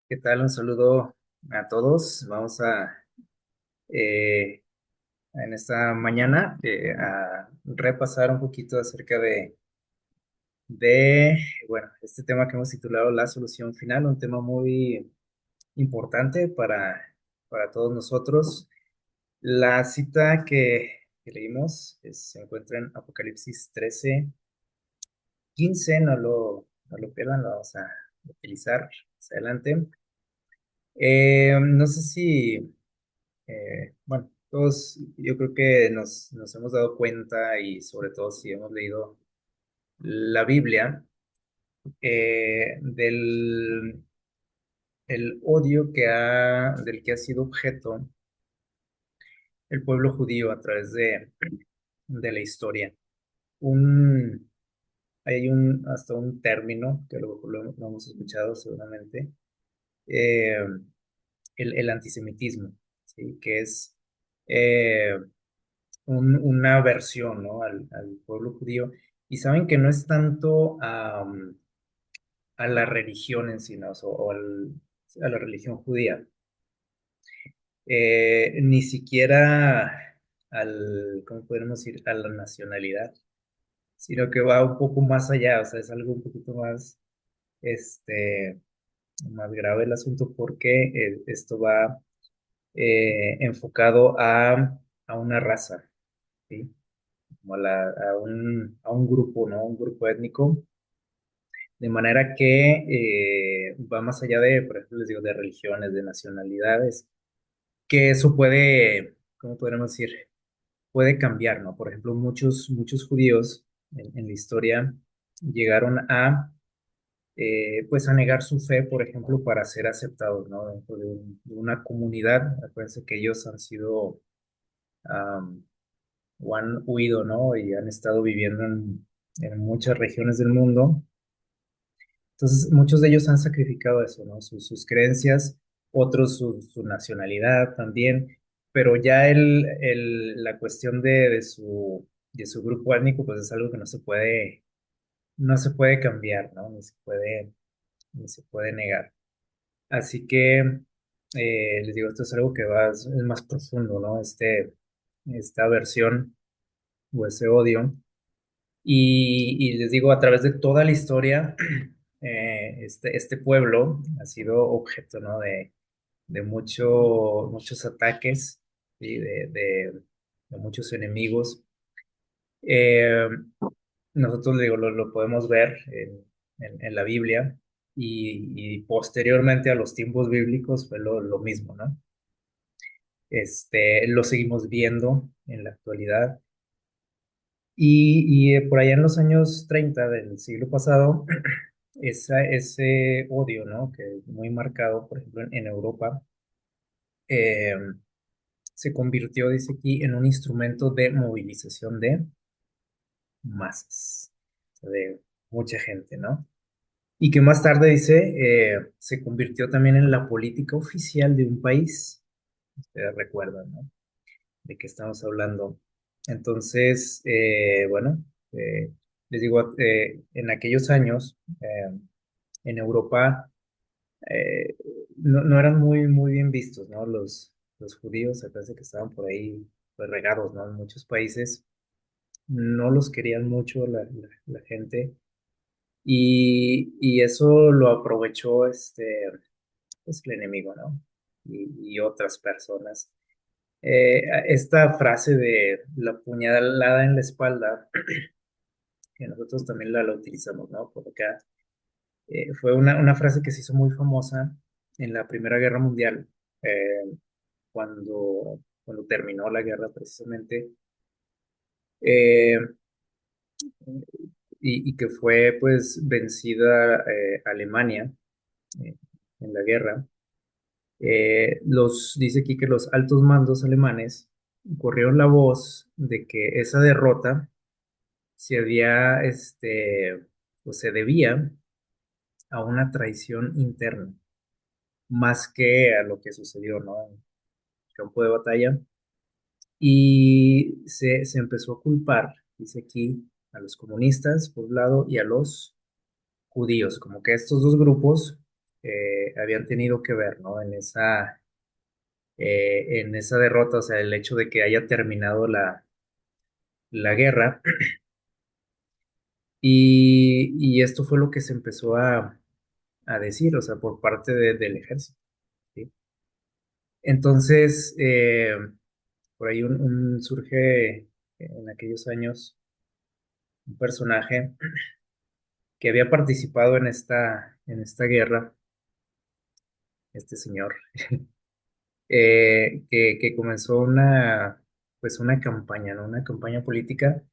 ¿Qué tal? Un saludo a todos. Vamos en esta mañana a repasar un poquito acerca de, bueno, este tema que hemos titulado La Solución Final, un tema muy importante para todos nosotros. La cita que leímos se encuentra en Apocalipsis 13:15. No lo pierdan, lo vamos a utilizar más adelante. No sé si bueno, todos yo creo que nos hemos dado cuenta y sobre todo si hemos leído la Biblia, del el odio del que ha sido objeto el pueblo judío a través de la historia. Un, hasta un término que lo hemos escuchado seguramente, eh, el antisemitismo, ¿sí? Que es eh, una versión, ¿no? al pueblo judío. Y saben que no es tanto a la religión en sí, ¿no? A la religión judía. Ni siquiera ¿cómo podemos decir? A la nacionalidad, sino que va un poco más allá, o sea, es algo un poquito más, este, más grave el asunto porque esto va enfocado a una raza, ¿sí? Como a un grupo, ¿no? Un grupo étnico, de manera que va más allá de, por ejemplo, les digo, de religiones, de nacionalidades, que eso puede, ¿cómo podríamos decir? Puede cambiar, ¿no? Por ejemplo, muchos judíos en la historia llegaron pues a negar su fe, por ejemplo, para ser aceptados, ¿no? Dentro de una comunidad. Acuérdense que ellos han sido, am, o han huido, ¿no? Y han estado viviendo en muchas regiones del mundo. Entonces, muchos de ellos han sacrificado eso, ¿no? Sus creencias, otros su nacionalidad también, pero ya la cuestión de su grupo étnico, pues es algo que no se puede cambiar, ¿no? Ni se puede negar. Así que, les digo, esto es algo que es más profundo, ¿no? Esta versión o ese odio. Y les digo, a través de toda la historia, este pueblo ha sido objeto, ¿no? de muchos ataques, ¿sí? De muchos enemigos. Eh, Nosotros, digo, lo podemos ver en la Biblia y posteriormente a los tiempos bíblicos fue lo mismo, ¿no? Lo seguimos viendo en la actualidad. Y por allá en los años 30 del siglo pasado, ese odio, ¿no? Que es muy marcado, por ejemplo, en Europa, eh, se convirtió, dice aquí, en un instrumento de movilización de masas, o sea, de mucha gente, ¿no? Y que más tarde, dice, se convirtió también en la política oficial de un país. Ustedes recuerdan, ¿no? De qué estamos hablando. Entonces, bueno, les digo, en aquellos años, en Europa, eh, no eran muy bien vistos, ¿no? Los judíos, se parece que estaban por ahí pues, regados, ¿no? En muchos países no los querían mucho la gente y eso lo aprovechó pues, el enemigo, ¿no? Y otras personas. Esta frase de la puñalada en la espalda, que nosotros también la utilizamos, ¿no? Por acá, fue una frase que se hizo muy famosa en la Primera Guerra Mundial, eh, cuando terminó la guerra precisamente, eh, y que fue pues vencida Alemania eh, en la guerra. Dice aquí que los altos mandos alemanes corrieron la voz de que esa derrota se había, o se debía a una traición interna, más que a lo que sucedió, ¿no? En el campo de batalla. Y se empezó a culpar, dice aquí, a los comunistas por un lado y a los judíos, como que estos dos grupos habían tenido que ver, ¿no? En esa derrota, o sea, el hecho de que haya terminado la guerra. Y esto fue lo que se empezó a decir, o sea, por parte del ejército, ¿sí? Entonces, por ahí surge en aquellos años un personaje que había participado en esta guerra, este señor, que comenzó pues una campaña, ¿no? Una campaña política.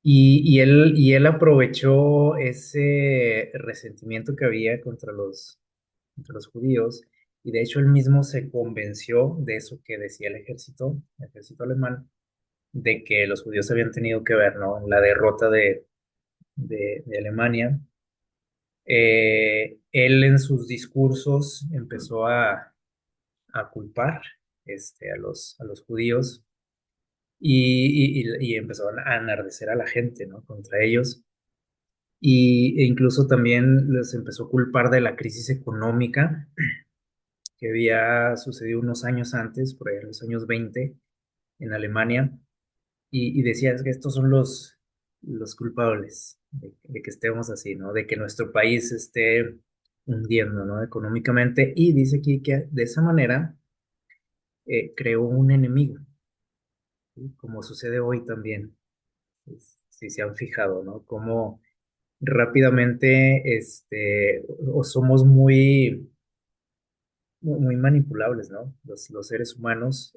Y él aprovechó ese resentimiento que había contra los judíos, y de hecho él mismo se convenció de eso que decía el ejército alemán, de que los judíos habían tenido que ver, ¿no? En la derrota de Alemania. Él en sus discursos empezó a culpar a los judíos, y empezó a enardecer a la gente, ¿no? Contra ellos. E incluso también les empezó a culpar de la crisis económica que había sucedido unos años antes, por ahí en los años 20, en Alemania, y decía: "Es que estos son los culpables de que estemos así, ¿no? De que nuestro país se esté hundiendo, ¿no? Económicamente", y dice aquí que de esa manera creó un enemigo, ¿sí? Como sucede hoy también, si se han fijado, ¿no? Cómo rápidamente, o somos muy manipulables, ¿no? Los seres humanos,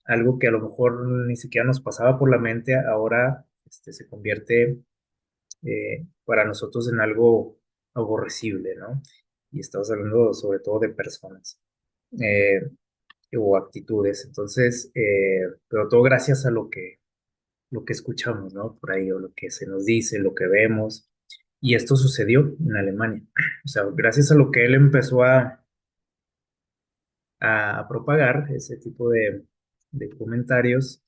algo que a lo mejor ni siquiera nos pasaba por la mente, ahora se convierte para nosotros en algo aborrecible, ¿no? Y estamos hablando sobre todo de personas eh, o actitudes. Entonces, pero todo gracias a lo que escuchamos, ¿no? Por ahí, o lo que se nos dice, lo que vemos. Y esto sucedió en Alemania. O sea, gracias a lo que él empezó a propagar, ese tipo de comentarios,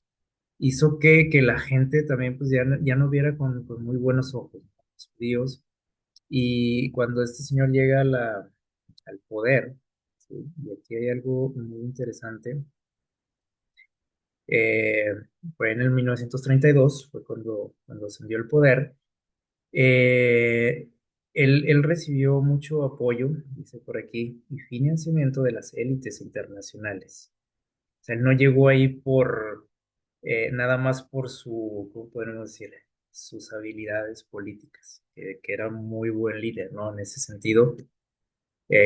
hizo que la gente también pues ya no viera con muy buenos ojos a los judíos. Y cuando este señor llega al poder, ¿sí? Y aquí hay algo muy interesante. eh, Fue en el 1932, fue cuando ascendió el poder. Eh, él recibió mucho apoyo, dice por aquí, y financiamiento de las élites internacionales. O sea, él no llegó ahí nada más por ¿cómo podemos decir? Sus habilidades políticas, que era muy buen líder, ¿no? En ese sentido,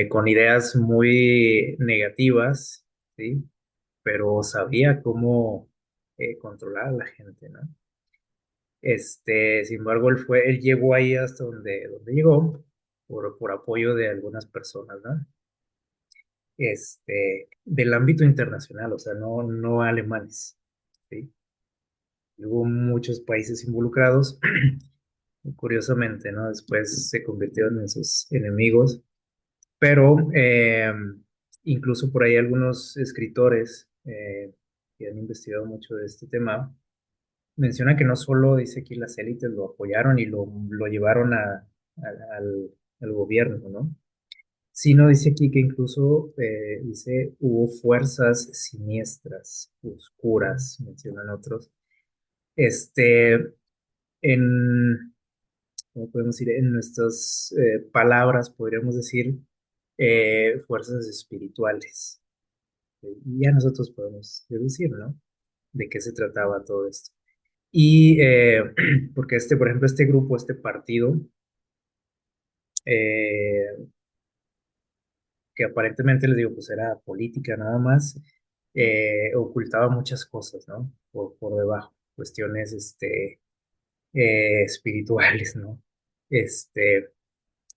con ideas muy negativas, ¿sí? Pero sabía cómo controlar a la gente, ¿no? Sin embargo, él llegó ahí hasta donde llegó por apoyo de algunas personas, ¿no? Del ámbito internacional, o sea, no alemanes, ¿sí? Hubo muchos países involucrados, y curiosamente, ¿no? Después se convirtieron en sus enemigos, pero incluso por ahí algunos escritores que han investigado mucho de este tema mencionan que no solo, dice aquí, las élites lo apoyaron y lo llevaron al gobierno, ¿no? Sino dice aquí que incluso, dice, hubo fuerzas siniestras, oscuras, mencionan otros, este, en, ¿cómo podemos decir? En nuestras palabras, podríamos decir, fuerzas espirituales. Y ya nosotros podemos deducir, ¿no? De qué se trataba todo esto. Y porque por ejemplo, este grupo, este partido, eh, que aparentemente les digo, pues era política nada más, ocultaba muchas cosas, ¿no? Por debajo, cuestiones espirituales, ¿no? Este,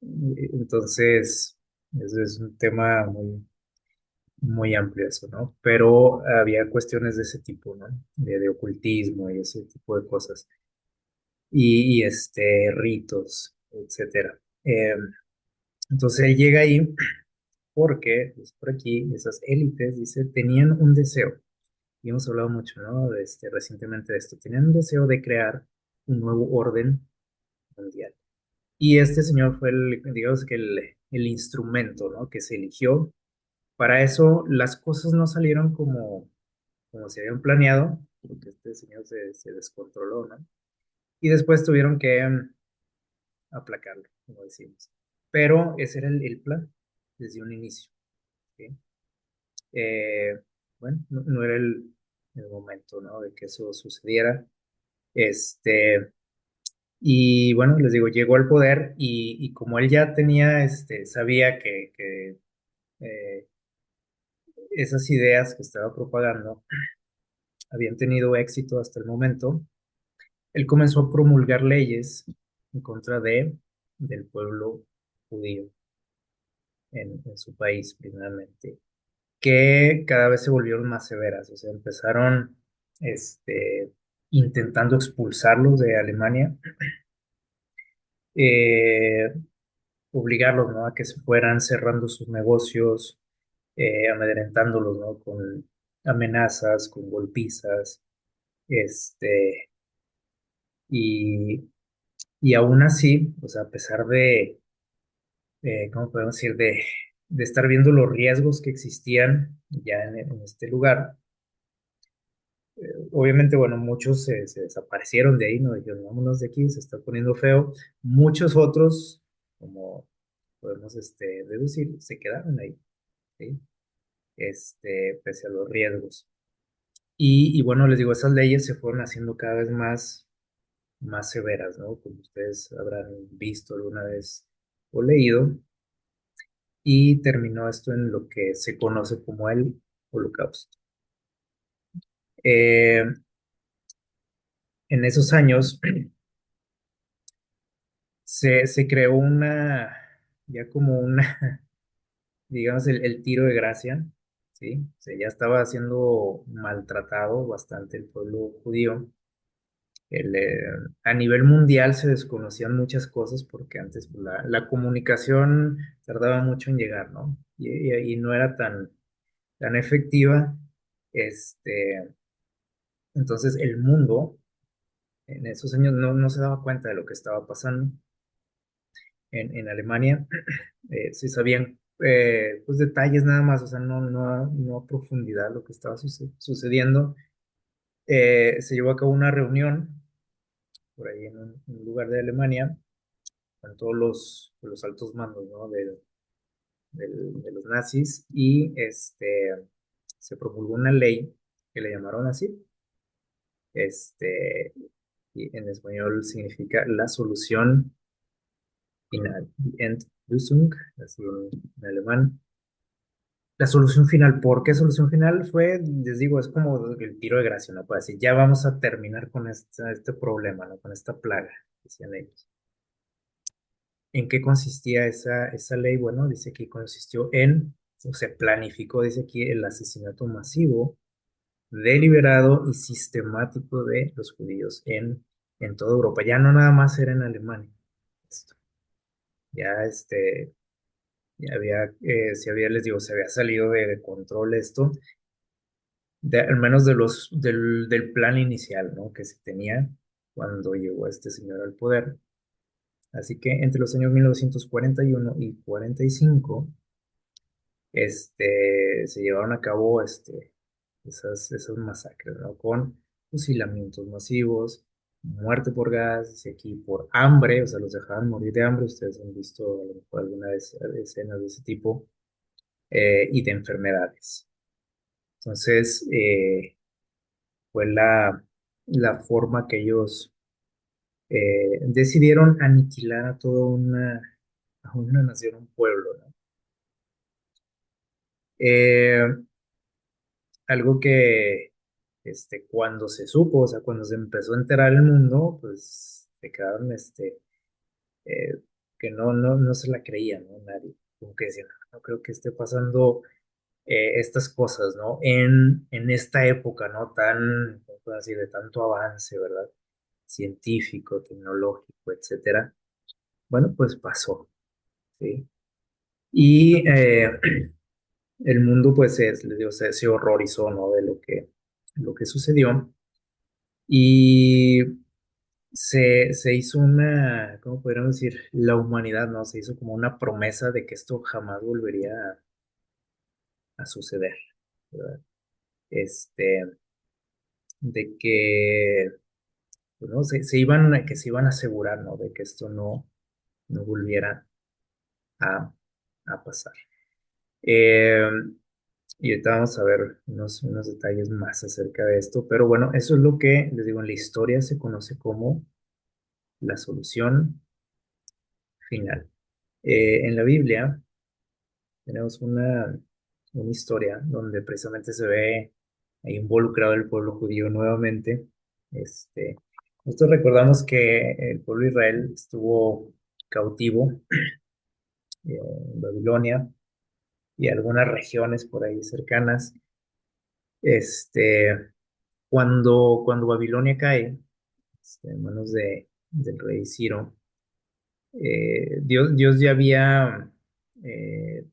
entonces, eso es un tema muy, muy amplio eso, ¿no? Pero había cuestiones de ese tipo, ¿no? De ocultismo y ese tipo de cosas. Y ritos, etcétera. Entonces él llega ahí porque, pues, por aquí, esas élites, dice, tenían un deseo, y hemos hablado mucho, ¿no? Recientemente de esto, tenían un deseo de crear un nuevo orden mundial. Y este señor fue digamos que el instrumento, ¿no? Que se eligió. Para eso las cosas no salieron como se habían planeado, porque este señor se descontroló, ¿no? Y después tuvieron que aplacarlo, como decimos. Pero ese era el plan desde un inicio, ¿sí? Eh, bueno, no era el momento, ¿no? De que eso sucediera. Este, y bueno, les digo, llegó al poder y como él ya tenía, sabía que eh, esas ideas que estaba propagando habían tenido éxito hasta el momento, él comenzó a promulgar leyes en contra del pueblo judío en su país, primeramente, que cada vez se volvieron más severas, o sea, empezaron este, intentando expulsarlos de Alemania, eh, obligarlos, ¿no? A que se fueran cerrando sus negocios, amedrentándolos, ¿no? Con amenazas, con golpizas, este, y, y aún así, o sea, a pesar ¿cómo podemos decir? De estar viendo los riesgos que existían ya en este lugar. Obviamente, bueno, muchos se desaparecieron de ahí, ¿no? Dijeron, vámonos de aquí, se está poniendo feo. Muchos otros, como podemos deducir, se quedaron ahí, ¿sí? Pese a los riesgos. Y bueno, les digo, esas leyes se fueron haciendo cada vez más severas, ¿no? Como ustedes habrán visto alguna vez o leído, y terminó esto en lo que se conoce como el Holocausto. Eh, en esos años se creó ya como una, digamos, el tiro de gracia, ¿sí? O sea, ya estaba siendo maltratado bastante el pueblo judío. El, eh, a nivel mundial se desconocían muchas cosas porque antes pues, la comunicación tardaba mucho en llegar, ¿no? Y no era tan efectiva. Este, entonces el mundo en esos años no se daba cuenta de lo que estaba pasando en Alemania. Sí sabían pues detalles nada más, o sea, no a profundidad lo que estaba sucediendo. Se llevó a cabo una reunión por ahí en un lugar de Alemania con todos los altos mandos, ¿no? De los nazis y se promulgó una ley que le llamaron así. Este, y en español significa la solución final, die Endlösung, así en alemán. La solución final, ¿por qué solución final? Les digo, es como el tiro de gracia, ¿no? Para decir, ya vamos a terminar con este problema, ¿no? Con esta plaga, decían ellos. ¿En qué consistía esa ley? Bueno, dice que consistió o se planificó, dice aquí, el asesinato masivo, deliberado y sistemático de los judíos en toda Europa. Ya no nada más era en Alemania. Esto. Ya les digo, se había salido de control esto, al menos del plan inicial, ¿no? Que se tenía cuando llegó este señor al poder. Así que entre los años 1941 y 45, se llevaron a cabo esas masacres, ¿no? Con fusilamientos masivos, muerte por gas, y aquí por hambre, o sea, los dejaban morir de hambre. Ustedes han visto a lo mejor alguna vez escenas de ese tipo, y de enfermedades. Entonces, fue la forma que ellos decidieron aniquilar a una nación, un pueblo, ¿no? Eh, Algo que cuando se supo, o sea, cuando se empezó a enterar el mundo, pues se quedaron eh, que no se la creían, ¿no? Nadie. Como que decían, no creo que esté pasando estas cosas, ¿no? En esta época, ¿no? ¿Cómo puedo decir? De tanto avance, ¿verdad? Científico, tecnológico, etcétera. Bueno, pues pasó, ¿sí? Y el mundo, pues, les digo, se horrorizó, ¿no? De lo que sucedió. Y se hizo una, ¿cómo podríamos decir? La humanidad, ¿no? Se hizo como una promesa de que esto jamás volvería a suceder, ¿verdad? Este, de que, pues, ¿no? Que se iban a asegurar, ¿no? De que esto no volviera a, a pasar. Eh, y ahorita vamos a ver unos detalles más acerca de esto, pero bueno, eso es lo que les digo, en la historia se conoce como la solución final. En la Biblia tenemos una historia donde precisamente se ve ahí involucrado el pueblo judío nuevamente. Este, Nosotros recordamos que el pueblo de Israel estuvo cautivo en Babilonia y algunas regiones por ahí cercanas. Este, cuando Babilonia cae, en manos del rey Ciro, Dios ya había eh,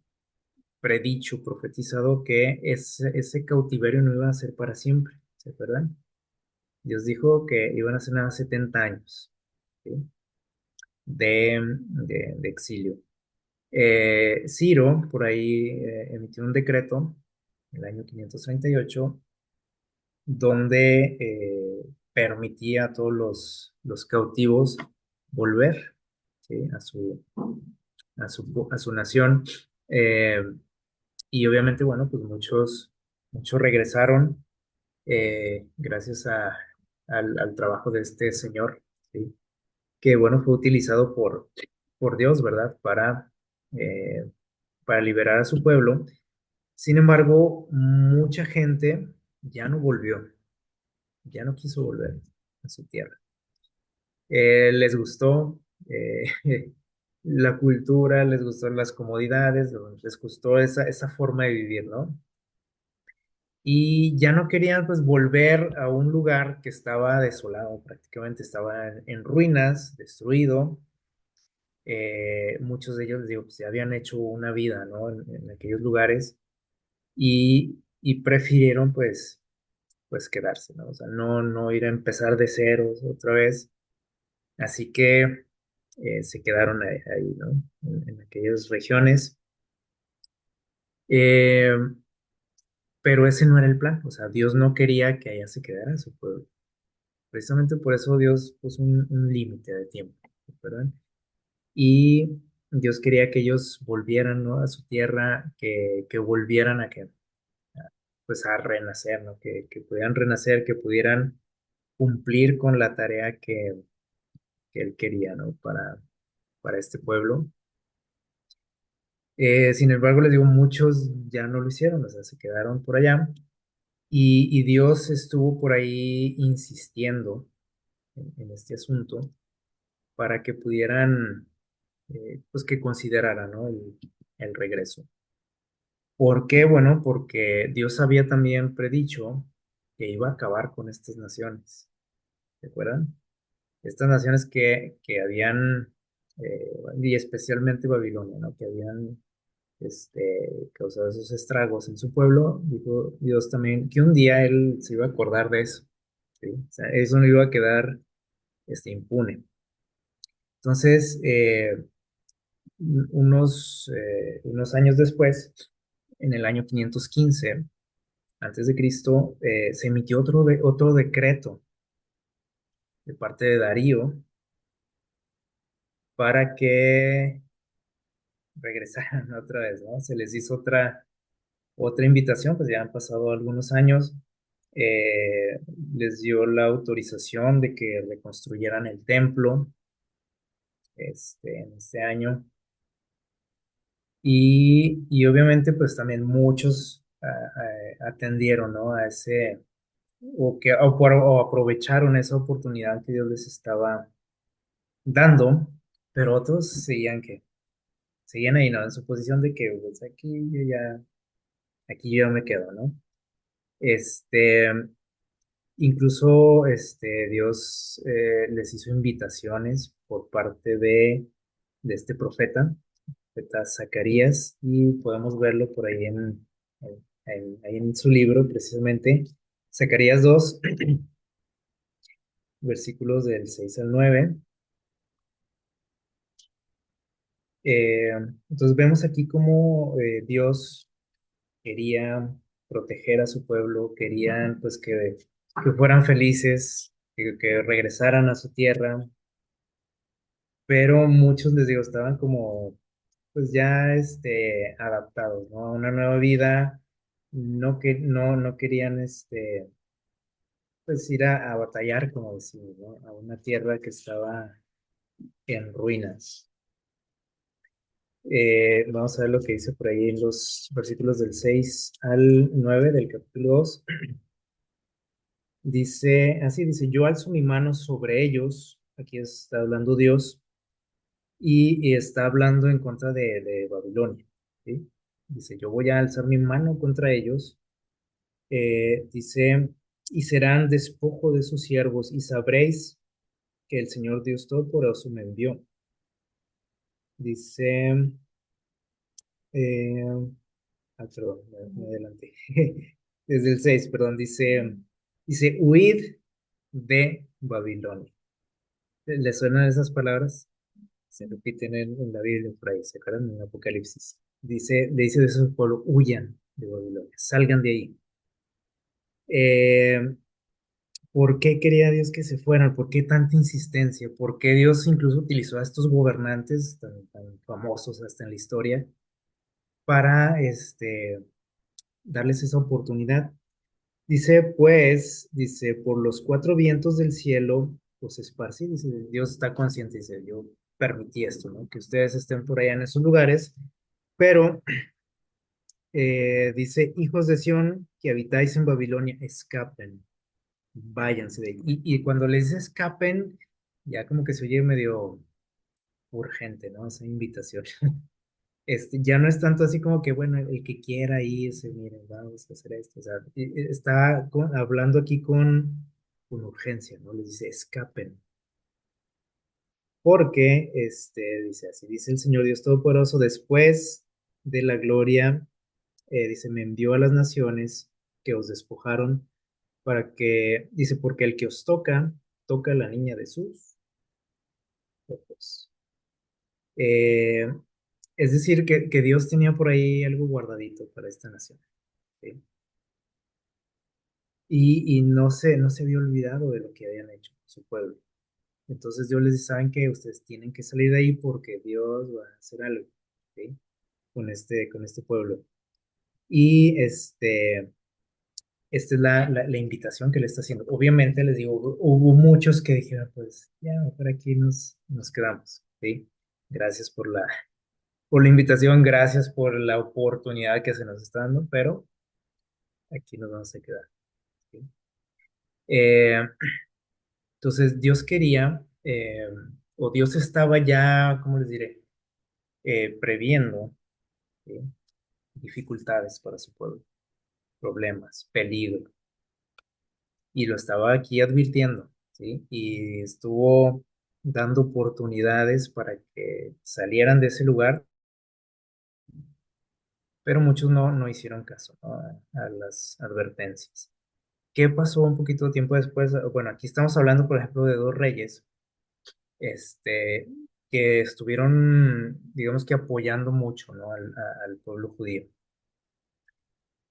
predicho, profetizado que ese cautiverio no iba a ser para siempre, ¿se acuerdan? Dios dijo que iban a ser nada más 70 años, ¿sí? de exilio. Ciro, por ahí, emitió un decreto en el año 538 donde permitía a todos los cautivos volver, ¿sí? A su nación. Eh, y obviamente, bueno, pues muchos regresaron gracias al trabajo de este señor, ¿sí? Que, bueno, fue utilizado por Dios, ¿verdad? Eh, para liberar a su pueblo. Sin embargo, mucha gente ya no volvió, ya no quiso volver a su tierra. Les gustó la cultura, les gustó las comodidades, les gustó esa forma de vivir, ¿no? Y ya no querían pues volver a un lugar que estaba desolado, prácticamente estaba en ruinas, destruido. Muchos de ellos, les digo, pues ya habían hecho una vida, ¿no? En aquellos lugares y prefirieron pues quedarse, ¿no? O sea, no ir a empezar de ceros otra vez. Así que se quedaron ahí, ¿no? En aquellas regiones. Eh, pero ese no era el plan, o sea, Dios no quería que allá se quedara su pueblo. Precisamente por eso Dios puso un límite de tiempo, ¿verdad? Y Dios quería que ellos volvieran, ¿no? A su tierra, que volvieran pues a renacer, ¿no? Que pudieran renacer, que pudieran cumplir con la tarea que Él quería, ¿no? Para este pueblo. Sin embargo, les digo, muchos ya no lo hicieron, o sea, se quedaron por allá y Dios estuvo por ahí insistiendo en este asunto para que pudieran, pues que consideraran, ¿no? El regreso. ¿Por qué? Bueno, porque Dios había también predicho que iba a acabar con estas naciones, ¿se acuerdan? Estas naciones que habían, y especialmente Babilonia, ¿no? Que habían causado esos estragos en su pueblo, dijo Dios también que un día Él se iba a acordar de eso, ¿sí? O sea, eso no iba a quedar impune. Entonces, unos años después, en el año 515 antes de Cristo, se emitió otro decreto de parte de Darío para que regresaran otra vez, ¿no? Se les hizo otra invitación, pues ya han pasado algunos años, eh, les dio la autorización de que reconstruyeran el templo en este año y obviamente pues también muchos atendieron, ¿no? A ese, o aprovecharon esa oportunidad que Dios les estaba dando, pero otros seguían ahí, ¿no? En su posición de que pues aquí yo ya me quedo, ¿no? Este, Incluso Dios les hizo invitaciones por parte de este profeta Zacarías, y podemos verlo por ahí ahí en su libro, precisamente, Zacarías 2 versículos del 6 al 9. Eh, entonces vemos aquí cómo Dios quería proteger a su pueblo, querían pues que fueran felices, que regresaran a su tierra, pero muchos, les digo, estaban como pues ya adaptados, ¿no? A una nueva vida, no querían pues ir a batallar, como decimos, ¿no? A una tierra que estaba en ruinas. Vamos a ver lo que dice por ahí en los versículos del 6 al 9 del capítulo 2. Dice, así dice, yo alzo mi mano sobre ellos, aquí está hablando Dios, y está hablando en contra de Babilonia, ¿sí? Dice, yo voy a alzar mi mano contra ellos, dice, y serán despojo de sus siervos, y sabréis que el Señor Dios Todopoderoso me envió. Dice, eh, perdón, me adelanté. Desde el 6 perdón, dice, huid de Babilonia. ¿Le suenan esas palabras? Se repiten en la Biblia por ahí, ¿se acuerdan? En Apocalipsis. Le dice de esos pueblos, huyan de Babilonia, salgan de ahí. Eh, ¿Por qué quería Dios que se fueran? ¿Por qué tanta insistencia? ¿Por qué Dios incluso utilizó a estos gobernantes tan famosos hasta en la historia para darles esa oportunidad? Dice, por los cuatro vientos del cielo os esparcí, dice, Dios está consciente, dice, yo permití esto, ¿no? Que ustedes estén por allá en esos lugares, pero dice, hijos de Sión, que habitáis en Babilonia, escapen, váyanse de ahí. Y cuando les dice escapen, ya como que se oye medio urgente, ¿no? Esa invitación. Ya no es tanto así como que, bueno, el que quiera irse, miren, vamos a hacer esto. O sea, está hablando aquí con urgencia, ¿no? Les dice, escapen. Porque, dice así, dice el Señor Dios Todopoderoso, después de la gloria, dice, me envió a las naciones que os despojaron dice, porque el que os toca, toca a la niña de sus ojos. Eh, es decir, que Dios tenía por ahí algo guardadito para esta nación. ¿Sí? Y no se había olvidado de lo que habían hecho su pueblo. Entonces Dios les dice, saben que ustedes tienen que salir de ahí porque Dios va a hacer algo, ¿sí? Con este pueblo. Y esta es la invitación que le está haciendo. Obviamente, les digo, hubo muchos que dijeron, pues ya, por aquí nos quedamos, ¿sí? Gracias por la invitación, gracias por la oportunidad que se nos está dando, pero aquí nos vamos a quedar, ¿sí? Eh, entonces, Dios quería, o Dios estaba ya, ¿cómo les diré? Previendo, ¿sí? Dificultades para su pueblo, problemas, peligro, y lo estaba aquí advirtiendo, ¿sí? Y estuvo dando oportunidades para que salieran de ese lugar, pero muchos no hicieron caso, ¿no? A las advertencias. ¿Qué pasó un poquito de tiempo después? Bueno, aquí estamos hablando, por ejemplo, de dos reyes, este, que estuvieron, digamos que apoyando mucho, ¿no? Al pueblo judío,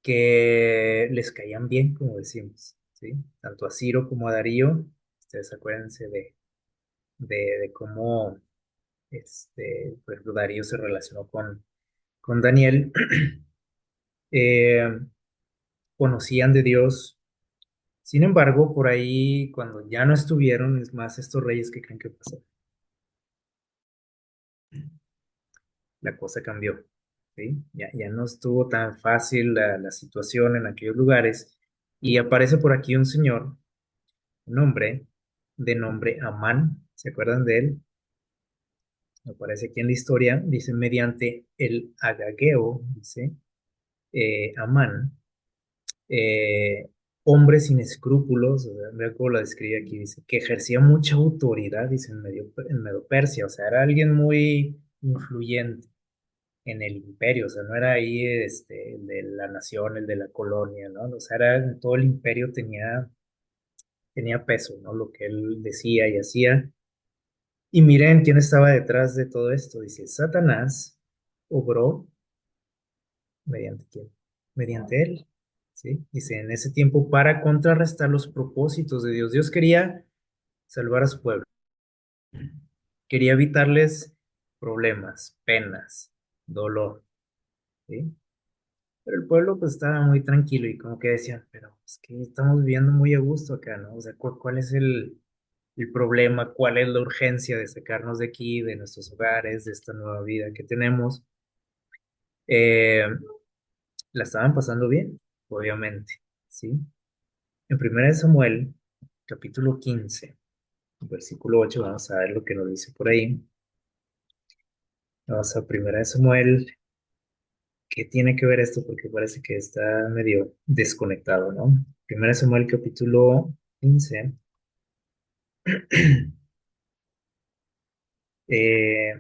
que les caían bien, como decimos, ¿sí? Tanto a Ciro como a Darío, ustedes acuérdense de cómo, por ejemplo, Darío se relacionó con Daniel, eh, conocían de Dios. Sin embargo, por ahí, cuando ya no estuvieron, es más, estos reyes que creen que pasó, la cosa cambió, ¿sí? Ya no estuvo tan fácil la situación en aquellos lugares y aparece por aquí un señor, un hombre de nombre Amán, ¿se acuerdan de él? Aparece aquí en la historia, dice, mediante el agageo, dice, Amán, eh, hombre sin escrúpulos, o sea, vea cómo lo describe aquí, dice, que ejercía mucha autoridad, dice, en Medo Persia, o sea, era alguien muy influyente en el imperio, o sea, no era ahí el de la nación, el de la colonia, ¿no? O sea, era en todo el imperio tenía tenía peso, ¿no? Lo que él decía y hacía. Y miren quién estaba detrás de todo esto. Dice, Satanás obró mediante quién, mediante él, ¿sí? Dice, en ese tiempo para contrarrestar los propósitos de Dios. Dios quería salvar a su pueblo, quería evitarles problemas, penas, dolor, ¿sí? Pero el pueblo pues estaba muy tranquilo y como que decían, pero es que estamos viviendo muy a gusto acá, ¿no? O sea, ¿cuál es el problema? ¿Cuál es la urgencia de sacarnos de aquí, de nuestros hogares, de esta nueva vida que tenemos? Eh, la estaban pasando bien, obviamente, ¿sí? En 1 Samuel, capítulo 15, versículo 8, vamos a ver lo que nos dice por ahí. Vamos a 1 Samuel. ¿Qué tiene que ver esto? Porque parece que está medio desconectado, ¿no? 1 Samuel, capítulo 15, eh,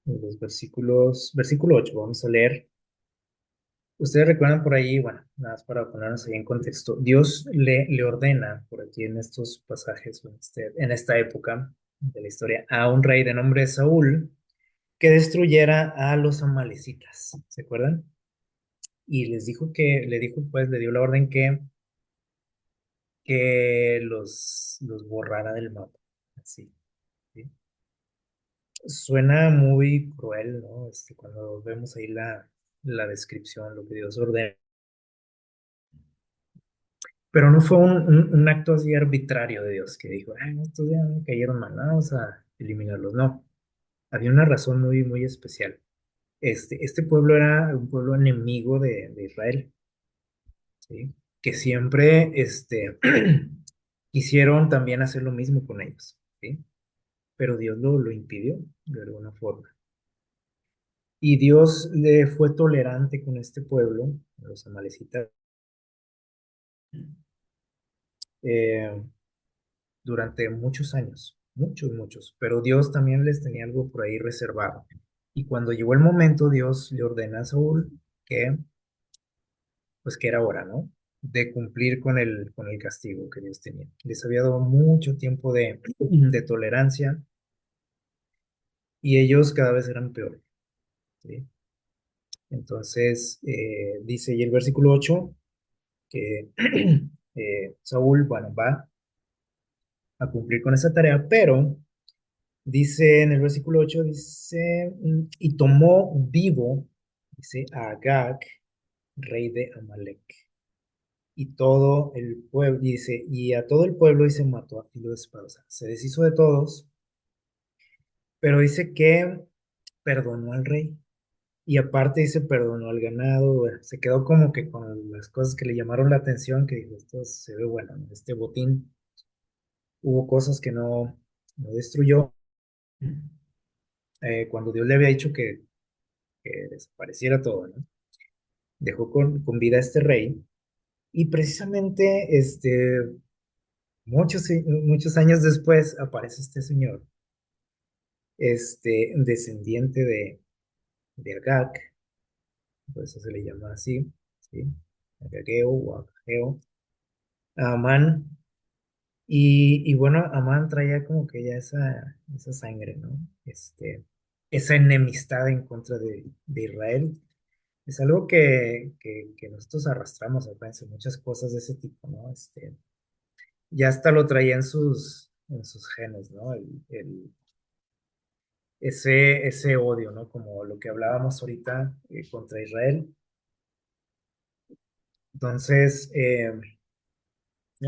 los versículo 8, vamos a leer. Ustedes recuerdan por ahí, bueno, nada más para ponernos ahí en contexto, Dios le ordena por aquí en estos pasajes, en esta época de la historia, a un rey de nombre Saúl que destruyera a los amalecitas, ¿se acuerdan? Y le dijo, pues, le dio la orden que los borrara del mapa, así, ¿sí? Suena muy cruel, ¿no? Cuando vemos ahí la descripción, lo que Dios ordena. Pero no fue un acto así arbitrario de Dios que dijo, ah, estos ya me cayeron mal, ¿no? Vamos a eliminarlos. No, había una razón muy, muy especial. Este pueblo era un pueblo enemigo de Israel, ¿sí? Que siempre quisieron también hacer lo mismo con ellos, ¿sí? Pero Dios lo impidió de alguna forma. Y Dios le fue tolerante con este pueblo, los amalecitas, eh, durante muchos años, muchos, muchos. Pero Dios también les tenía algo por ahí reservado. Y cuando llegó el momento, Dios le ordena a Saúl que, pues que era hora, ¿no? De cumplir con el castigo que Dios tenía. Les había dado mucho tiempo de tolerancia y ellos cada vez eran peor, ¿sí? Entonces, dice y el versículo 8 que Saúl, bueno, va a cumplir con esa tarea, pero dice en el versículo 8 dice, y tomó vivo, dice, a Agag, rey de Amalek, y todo el pueblo, dice, y a todo el pueblo y se mató a filo de espada. O sea, se deshizo de todos, pero dice que perdonó al rey. Y aparte dice, perdonó al ganado, bueno, se quedó como que con las cosas que le llamaron la atención, que dijo, esto se ve bueno, ¿no? Este botín, hubo cosas que no destruyó. Cuando Dios le había dicho que desapareciera todo, ¿no? Dejó con vida a este rey y precisamente muchos años después aparece este señor, descendiente de Agag, por eso se le llama así, ¿sí? Agageo o Agageo, Amán. Y bueno, Amán traía como que ya esa sangre, ¿no? Esa enemistad en contra de Israel. Es algo que nosotros arrastramos, acuérdense, muchas cosas de ese tipo, ¿no? Ya hasta lo traía en sus genes, ¿no? Ese odio, ¿no? Como lo que hablábamos ahorita contra Israel. Entonces,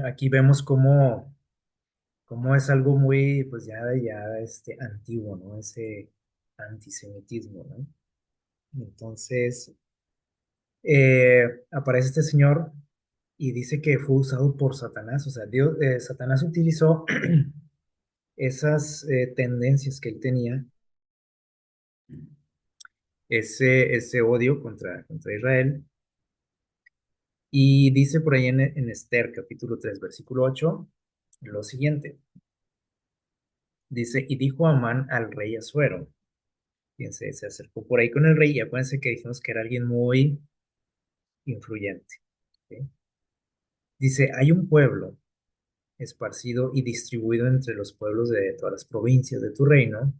aquí vemos cómo es algo muy, pues ya antiguo, ¿no? Ese antisemitismo, ¿no? Entonces, aparece este señor y dice que fue usado por Satanás, o sea, Satanás utilizó esas tendencias que él tenía, ese odio contra Israel, y dice por ahí en Esther capítulo 3 versículo 8 lo siguiente, dice, y dijo Amán al rey Asuero, fíjense, se acercó por ahí con el rey, y acuérdense que dijimos que era alguien muy influyente, ¿sí? Dice, hay un pueblo esparcido y distribuido entre los pueblos de todas las provincias de tu reino,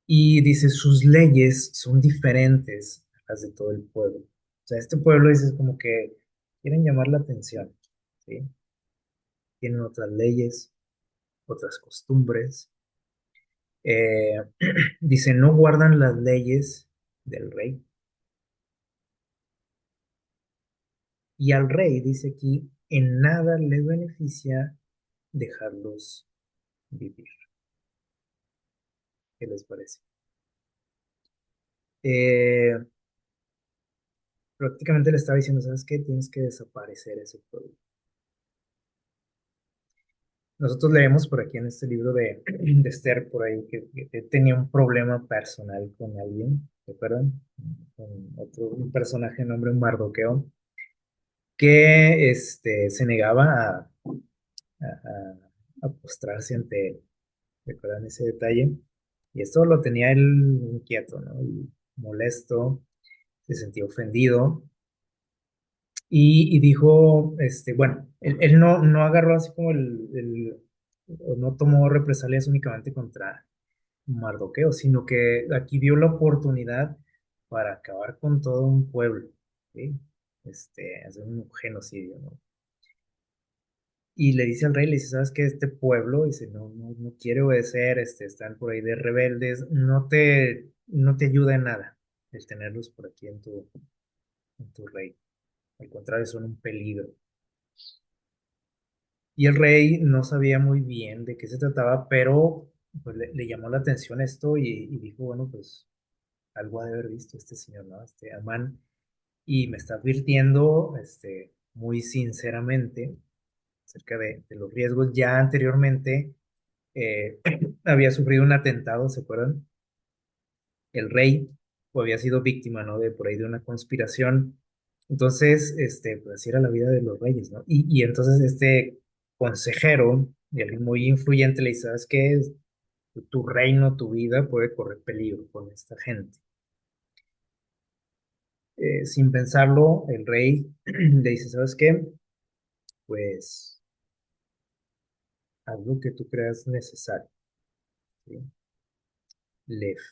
y dice, sus leyes son diferentes a las de todo el pueblo. O sea, este pueblo dice es como que quieren llamar la atención, ¿sí? Tienen otras leyes, otras costumbres. Eh, dice, no guardan las leyes del rey. Y al rey, dice aquí, en nada le beneficia dejarlos vivir. ¿Qué les parece? Eh, Prácticamente le estaba diciendo, ¿sabes qué? Tienes que desaparecer ese pueblo. Nosotros leemos por aquí en este libro de Esther, por ahí, que tenía un problema personal con alguien, ¿se acuerdan? Con otro, un personaje de nombre Mardoqueo, que se negaba a postrarse ante él. ¿Recuerdan ese detalle? Y esto lo tenía él inquieto, ¿no? Y molesto, se sentía ofendido y dijo, bueno, él no agarró así como o no tomó represalias únicamente contra Mardoqueo, sino que aquí vio la oportunidad para acabar con todo un pueblo, ¿sí? Hacer un genocidio, ¿no? Y le dice al rey, le dice, ¿sabes qué? Este pueblo, dice, no quiere obedecer, están por ahí de rebeldes, no te ayuda en nada el tenerlos por aquí en tu rey. Al contrario, son un peligro. Y el rey no sabía muy bien de qué se trataba, pero pues, le llamó la atención esto y dijo, bueno, pues algo ha de haber visto este señor, ¿no? Este Amán, y me está advirtiendo, muy sinceramente acerca de los riesgos. Ya anteriormente había sufrido un atentado, ¿se acuerdan? El rey o había sido víctima, ¿no? De por ahí de una conspiración. Entonces, pues así era la vida de los reyes, ¿no? Y entonces este consejero, y alguien muy influyente, le dice, ¿sabes qué? Tu reino, tu vida puede correr peligro con esta gente. Sin pensarlo, el rey le dice, ¿sabes qué? Pues haz lo que tú creas necesario, ¿sí?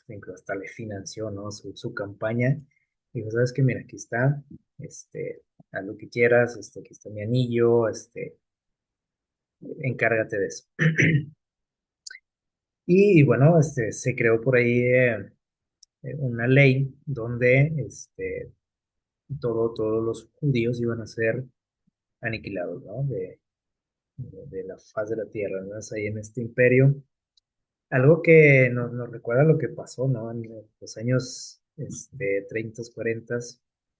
Incluso hasta le financió, ¿no? Su campaña. Dijo, ¿sabes qué? Mira, aquí está, haz lo que quieras, aquí está mi anillo, encárgate de eso. Y bueno, se creó por ahí una ley donde todos los judíos iban a ser aniquilados, ¿no? De la faz de la tierra, ¿no? Es ahí en este imperio. Algo que nos recuerda lo que pasó, ¿no? En los años 30, 40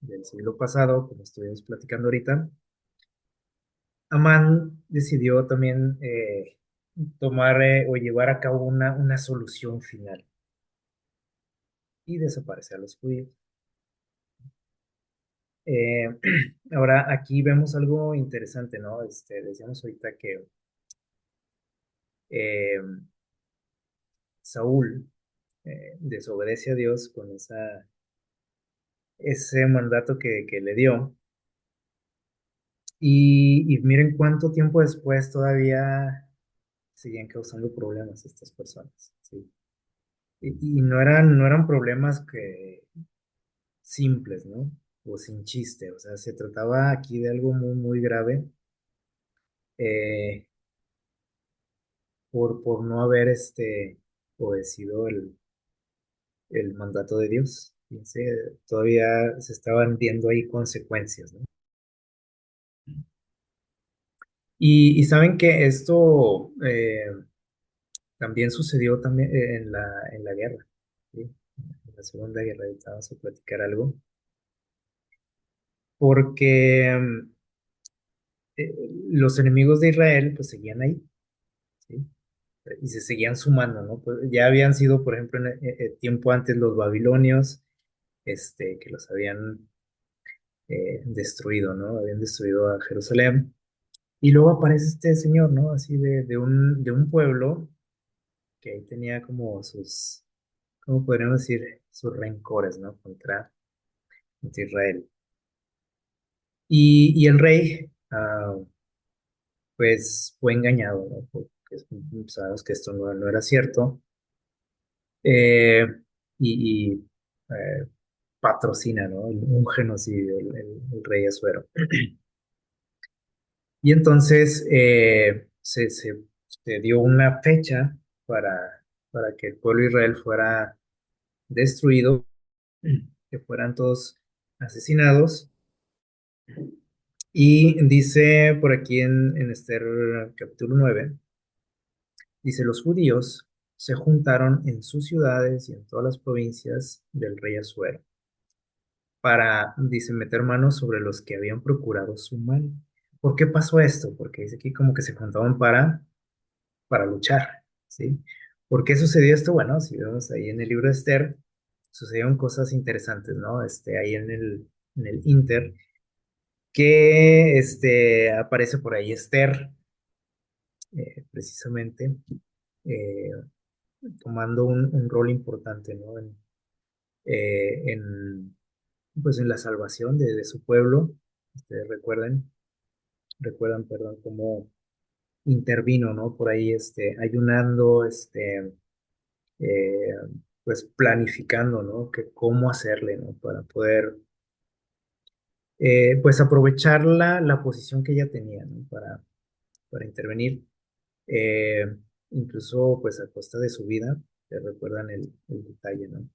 del siglo pasado, como estuvimos platicando ahorita, Amán decidió también tomar o llevar a cabo una solución final y desaparecer a los judíos. Eh, Ahora, aquí vemos algo interesante, ¿no? Decíamos ahorita que eh, Saúl desobedece a Dios con ese mandato que le dio. Y miren cuánto tiempo después todavía seguían causando problemas estas personas, ¿sí? Y no eran problemas simples, ¿no? O sin chiste, o sea, se trataba aquí de algo muy, muy grave eh, por no haber obedecido el mandato de Dios. Fíjense, todavía se estaban viendo ahí consecuencias, ¿no? Y saben que esto también sucedió también en la guerra, ¿sí? En la Segunda Guerra, ahorita vamos a platicar algo, porque los enemigos de Israel pues seguían ahí, ¿sí? Y se seguían sumando, ¿no? Pues, ya habían sido, por ejemplo, en tiempo antes los babilonios, que los habían destruido, ¿no? Habían destruido a Jerusalén. Y luego aparece este señor, ¿no? Así de un pueblo que ahí tenía como ¿cómo podríamos decir? Sus rencores, ¿no? Contra Israel. Y el rey, pues, fue engañado, ¿no? Porque sabemos que esto no era cierto. eh, y eh, patrocina, ¿no? Un genocidio, el rey Asuero. Y entonces se dio una fecha para que el pueblo de Israel fuera destruido, que fueran todos asesinados. Y dice por aquí en Esther capítulo 9, dice, los judíos se juntaron en sus ciudades y en todas las provincias del rey Asuero para, dice, meter manos sobre los que habían procurado su mal. ¿Por qué pasó esto? Porque dice aquí como que se juntaban para luchar, ¿sí? ¿Por qué sucedió esto? Bueno, si vemos ahí en el libro de Esther, sucedieron cosas interesantes, ¿no? Ahí en el Inter, que aparece por ahí Esther, precisamente, eh, tomando un rol importante, ¿no? En, pues en la salvación de su pueblo. Recuerdan, perdón, cómo intervino, ¿no? Por ahí, ayunando, eh, pues planificando, ¿no? Que cómo hacerle, ¿no? Para poder, pues aprovechar la posición que ella tenía, ¿no? Para intervenir, eh, incluso pues a costa de su vida. Recuerdan el detalle, ¿no?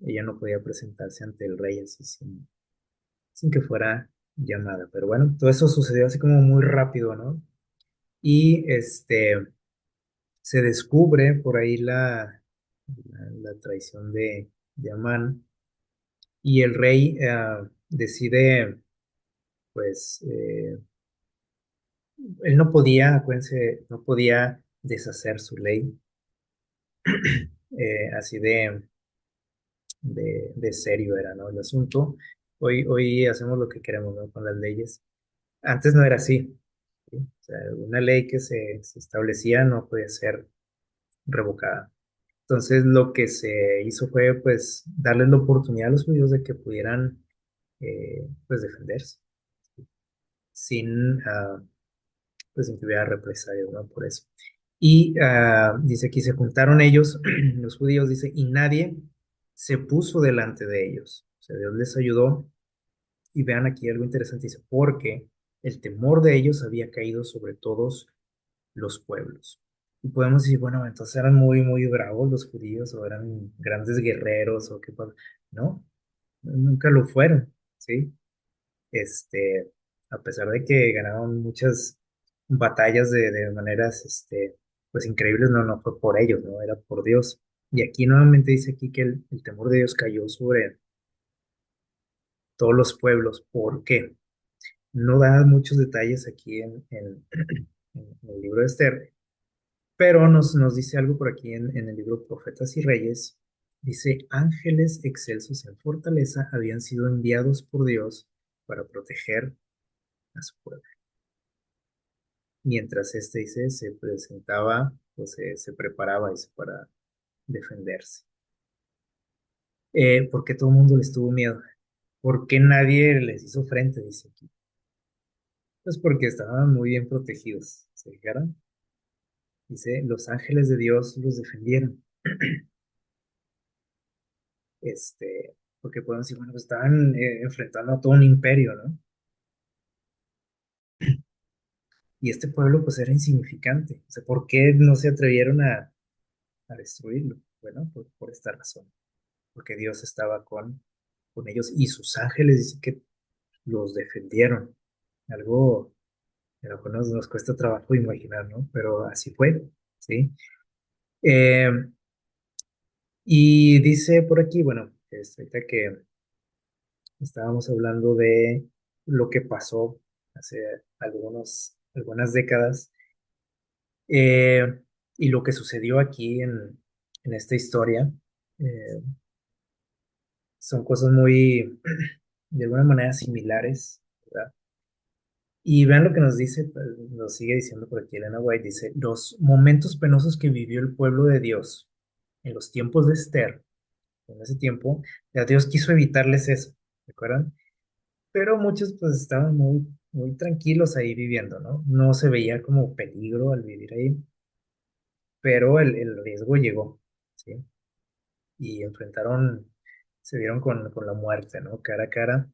Ella no podía presentarse ante el rey así sin que fuera llamada. Pero bueno, todo eso sucedió así como muy rápido, ¿no? Y se descubre por ahí la traición de Amán y el rey decide, pues, él no podía, acuérdense, no podía deshacer su ley, así de serio era, ¿no? El asunto. Hoy hacemos lo que queremos, ¿no? Con las leyes. Antes no era así, ¿sí? O sea, una ley que se establecía no podía ser revocada. Entonces lo que se hizo fue pues darles la oportunidad a los judíos de que pudieran pues defenderse sin pues sin que hubiera represalias, ¿no? Por eso. Y dice aquí se juntaron ellos, los judíos, dice, y nadie se puso delante de ellos. O sea, Dios les ayudó. Y vean aquí algo interesante, dice, porque el temor de ellos había caído sobre todos los pueblos. Y podemos decir, bueno, entonces eran muy, muy bravos los judíos o eran grandes guerreros o qué pasa. No, nunca lo fueron, ¿sí? Este, a pesar de que ganaron muchas batallas de maneras, pues increíbles, no fue por ellos, no, era por Dios. Y aquí nuevamente dice aquí que el temor de Dios cayó sobre todos los pueblos. ¿Por qué? No da muchos detalles aquí en el libro de Esther, pero nos dice algo por aquí en el libro Profetas y Reyes. Dice, ángeles excelsos en fortaleza habían sido enviados por Dios para proteger a su pueblo. Mientras dice, se presentaba o se preparaba dice, para defenderse. ¿Por qué todo el mundo les tuvo miedo? ¿Por qué nadie les hizo frente? Dice aquí. Pues porque estaban muy bien protegidos. ¿Se fijaron? Dice, los ángeles de Dios los defendieron. Porque podemos decir, bueno, pues estaban enfrentando a todo un imperio, ¿no? Y este pueblo pues era insignificante. O sea, ¿por qué no se atrevieron a destruirlo? Bueno, por esta razón, porque Dios estaba con ellos y sus ángeles dice que los defendieron. Algo que a lo mejor nos cuesta trabajo imaginar, ¿no? Pero así fue, ¿sí? Eh, y dice por aquí, bueno, ahorita que estábamos hablando de lo que pasó hace algunas décadas, eh, y lo que sucedió aquí en esta historia. eh, Son cosas muy, de alguna manera, similares, ¿verdad? Y vean lo que nos dice, pues, nos sigue diciendo por aquí Elena White, dice, los momentos penosos que vivió el pueblo de Dios en los tiempos de Esther, en ese tiempo, ya Dios quiso evitarles eso, ¿recuerdan? pero muchos pues estaban muy tranquilos ahí viviendo, ¿no? No se veía como peligro al vivir ahí, pero el riesgo llegó, ¿sí? Y se vieron con la muerte, ¿no? Cara a cara.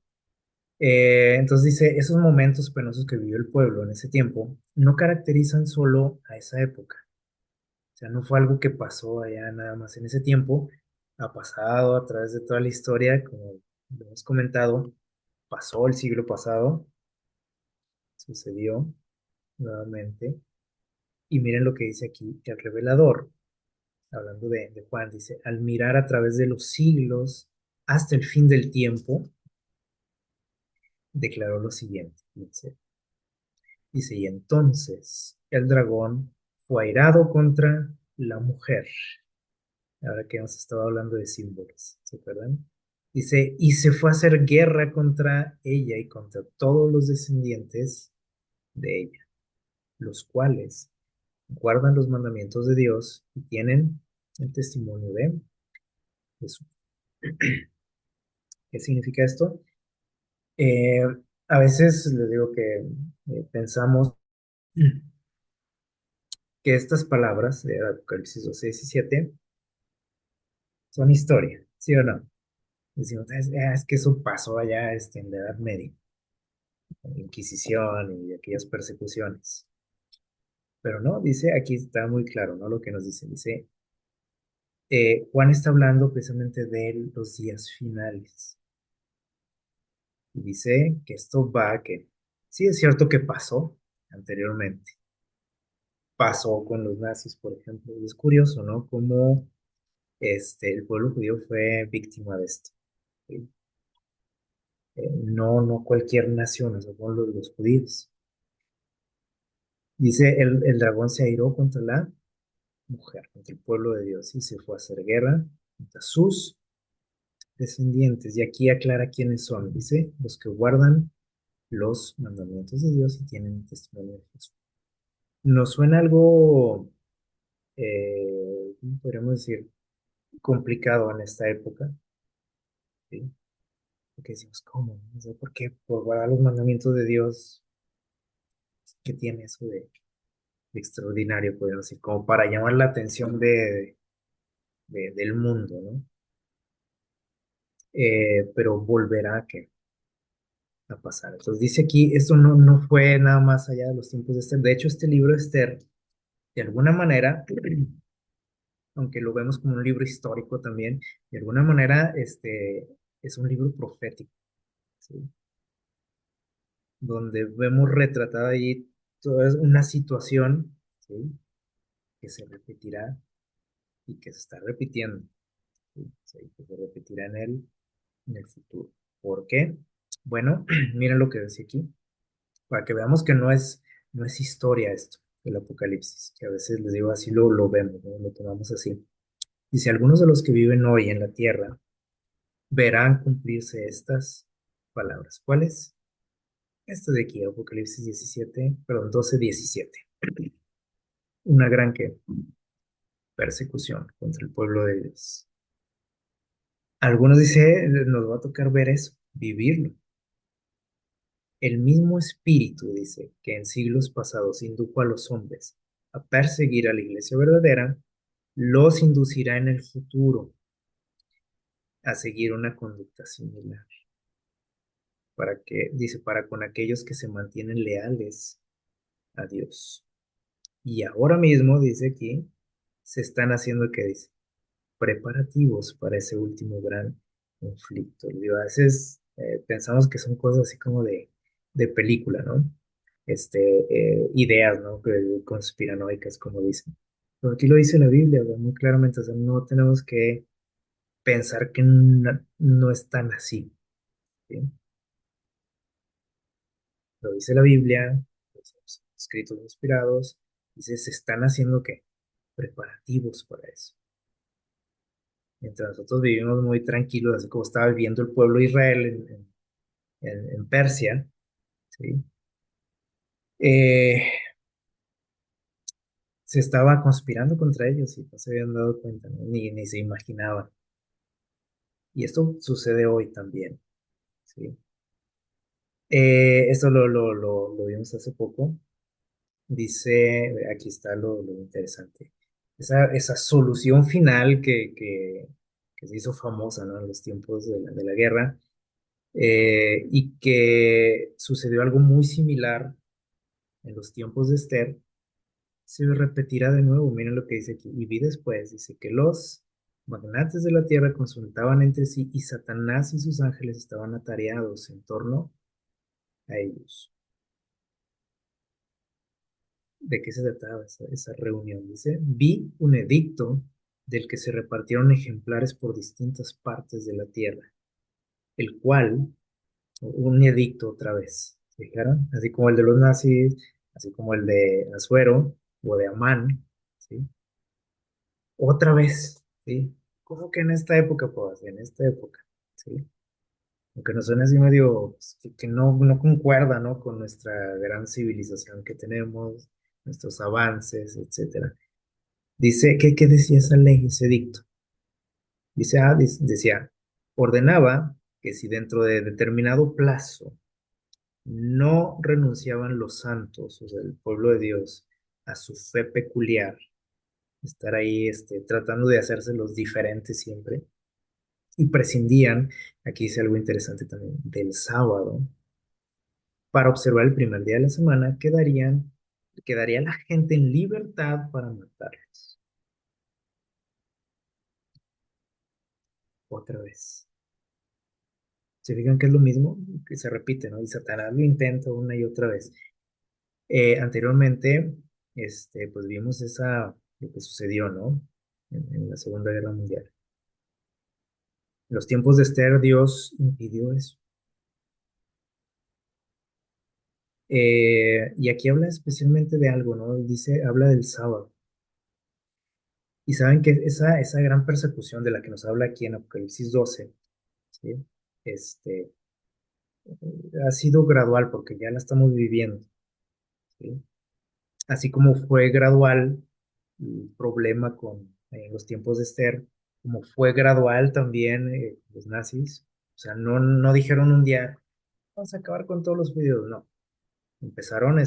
Entonces dice, esos momentos penosos que vivió el pueblo en ese tiempo no caracterizan solo a esa época. O sea, no fue algo que pasó allá nada más en ese tiempo, ha pasado a través de toda la historia, como lo hemos comentado, pasó el siglo pasado, sucedió nuevamente. Y miren lo que dice aquí, el revelador, hablando de Juan, dice, al mirar a través de los siglos hasta el fin del tiempo, declaró lo siguiente, dice, y entonces el dragón fue airado contra la mujer. Ahora que hemos estado hablando de símbolos, ¿se acuerdan? Dice, y se fue a hacer guerra contra ella y contra todos los descendientes de ella, los cuales guardan los mandamientos de Dios y tienen el testimonio de Jesús. ¿Qué significa esto? Eh, a veces les digo que pensamos que estas palabras de Apocalipsis 12 17 son historia, ¿sí o no? Decimos, es que eso pasó allá en la Edad Media, con la Inquisición y aquellas persecuciones. Pero no, dice, aquí está muy claro, ¿no? Lo que nos dice. Dice, Juan está hablando precisamente de los días finales. Y dice que esto va a que, sí es cierto que pasó anteriormente. Pasó con los nazis, por ejemplo. Y es curioso, ¿no? Cómo el pueblo judío fue víctima de esto. ¿Sí? No cualquier nación, eso son los judíos. Dice, el dragón se airó contra la mujer, contra el pueblo de Dios, y se fue a hacer guerra contra sus descendientes. Y aquí aclara quiénes son. Dice, los que guardan los mandamientos de Dios y tienen testimonio de Jesús. Nos suena algo, ¿cómo podríamos decir? Complicado en esta época, ¿sí? Porque decimos, ¿cómo? No sé por qué, por guardar los mandamientos de Dios, ¿qué tiene eso de extraordinario, podemos decir? Como para llamar la atención del mundo, ¿no? Pero volverá a pasar. Entonces dice aquí, esto no fue nada más allá de los tiempos de Esther. De hecho, este libro de Esther, de alguna manera, aunque lo vemos como un libro histórico también, de alguna manera es un libro profético, ¿sí? Donde vemos retratada ahí toda una situación, ¿sí? Que se repetirá y que se está repitiendo, ¿sí? Sí, que se repetirá en el futuro. ¿Por qué? Bueno, miren lo que dice aquí, para que veamos que no es historia esto, el Apocalipsis, que a veces les digo así lo vemos, ¿no? Lo tomamos así. Dice, algunos de los que viven hoy en la tierra verán cumplirse estas palabras. ¿Cuáles? Esto de aquí, Apocalipsis 17, perdón, 12, 17. Una gran que persecución contra el pueblo de Dios. Algunos dicen, nos va a tocar ver eso, vivirlo. El mismo espíritu, dice, que en siglos pasados indujo a los hombres a perseguir a la iglesia verdadera, los inducirá en el futuro a seguir una conducta similar. Para que, dice, para con aquellos que se mantienen leales a Dios. Y ahora mismo, dice aquí, se están haciendo, ¿qué dice? Preparativos para ese último gran conflicto. Digo, a veces pensamos que son cosas así como de película, ¿no? Ideas, ¿no? Conspiranoicas, como dicen. Pero aquí lo dice la Biblia, ¿verdad? Muy claramente, o sea, no tenemos que pensar que no es tan así, ¿sí? Lo dice la Biblia, los escritos inspirados, dice, se están haciendo, ¿qué? Preparativos para eso. Mientras nosotros vivimos muy tranquilos, así como estaba viviendo el pueblo de Israel en Persia, ¿sí? Eh, se estaba conspirando contra ellos y no se habían dado cuenta, ¿no? Ni se imaginaban. Y esto sucede hoy también, ¿sí? Esto lo vimos hace poco. Dice, aquí está lo interesante. Esa solución final que se hizo famosa, ¿no? En los tiempos de la guerra, y que sucedió algo muy similar en los tiempos de Esther, se repetirá de nuevo. Miren lo que dice aquí. Y vi después, dice que los magnates de la tierra consultaban entre sí y Satanás y sus ángeles estaban atareados en torno a ellos. ¿De qué se trataba esa reunión? Dice, vi un edicto del que se repartieron ejemplares por distintas partes de la tierra, el cual, un edicto otra vez, ¿se fijaron? Así como el de los nazis, así como el de Asuero o de Amán, ¿sí? Otra vez, ¿sí? ¿Cómo que en esta época, pues? En esta época, ¿sí? Aunque nos suene así medio, pues, que no concuerda, ¿no? Con nuestra gran civilización que tenemos, nuestros avances, etcétera. Dice, ¿qué decía esa ley, ese dicto? Dice, decía, ordenaba que si dentro de determinado plazo no renunciaban los santos, o sea, el pueblo de Dios, a su fe peculiar, estar ahí tratando de hacerse los diferentes siempre, y prescindían, aquí dice algo interesante también, del sábado, para observar el primer día de la semana, quedaría la gente en libertad para matarlos. Otra vez. Se fijan que es lo mismo, que se repite, ¿no? Y Satanás lo intenta una y otra vez. Anteriormente, pues vimos lo que sucedió, ¿no? En la Segunda Guerra Mundial. En los tiempos de Esther, Dios impidió eso. Y aquí habla especialmente de algo, ¿no? Dice, habla del sábado. Y saben que esa gran persecución de la que nos habla aquí en Apocalipsis 12, ¿sí? Este, ha sido gradual porque ya la estamos viviendo, ¿sí? Así como fue gradual el problema con los tiempos de Esther, como fue gradual también los nazis, o sea, no dijeron un día, vamos a acabar con todos los judíos, no, empezaron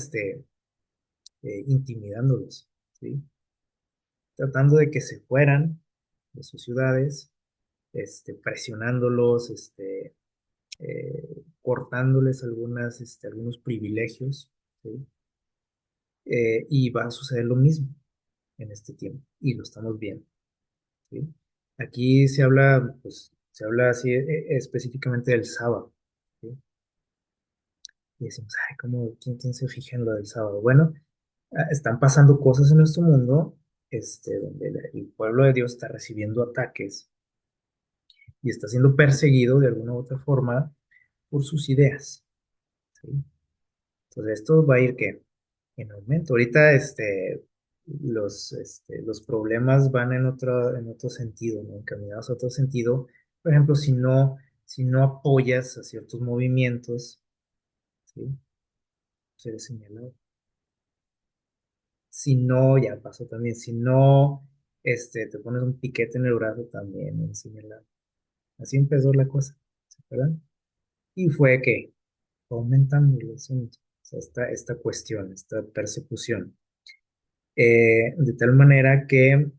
intimidándolos, ¿sí? Tratando de que se fueran de sus ciudades, presionándolos, cortándoles algunos privilegios, ¿sí? Y va a suceder lo mismo en este tiempo, y lo estamos viendo. ¿Sí? Aquí se habla así específicamente del sábado, ¿sí? Y decimos, ay, ¿quién se fija en lo del sábado? Bueno, están pasando cosas en nuestro mundo, donde el pueblo de Dios está recibiendo ataques y está siendo perseguido de alguna u otra forma por sus ideas, ¿sí? Entonces esto va a ir ¿qué? En aumento. Ahorita los problemas van en otro sentido, ¿no? Encaminados a otro sentido. Por ejemplo, si no apoyas a ciertos movimientos, ¿sí? Seré señalado. Si no, ya pasó también, si no, te pones un piquete en el brazo también, en señalado. Así empezó la cosa, ¿se acuerdan? Y fue que fue aumentando el asunto, o sea, esta cuestión, esta persecución. De tal manera que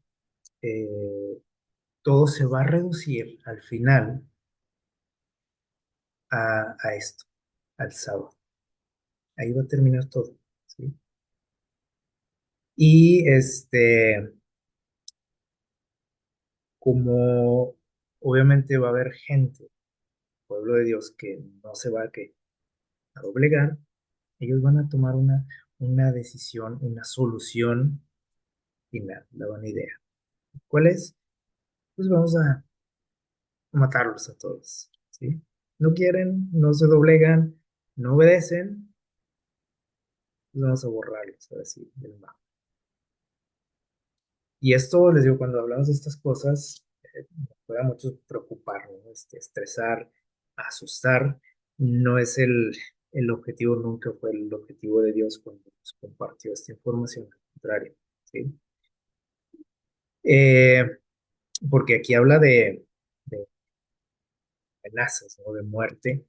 eh, todo se va a reducir al final a esto, al sábado. Ahí va a terminar todo, ¿sí? Y como obviamente va a haber gente, pueblo de Dios, que no se va a doblegar, ellos van a tomar una decisión, una solución final, la buena idea. ¿Cuál es? Pues vamos a matarlos a todos, ¿sí? No quieren, no se doblegan, no obedecen, pues vamos a borrarlos, ahora sí, del mapa. Y esto, les digo, cuando hablamos de estas cosas, nos puede a muchos preocupar, ¿no? Estresar, asustar, no es el objetivo, nunca fue el objetivo de Dios cuando nos compartió esta información, al contrario, ¿sí? Eh, Porque aquí habla de amenazas, ¿no? De muerte,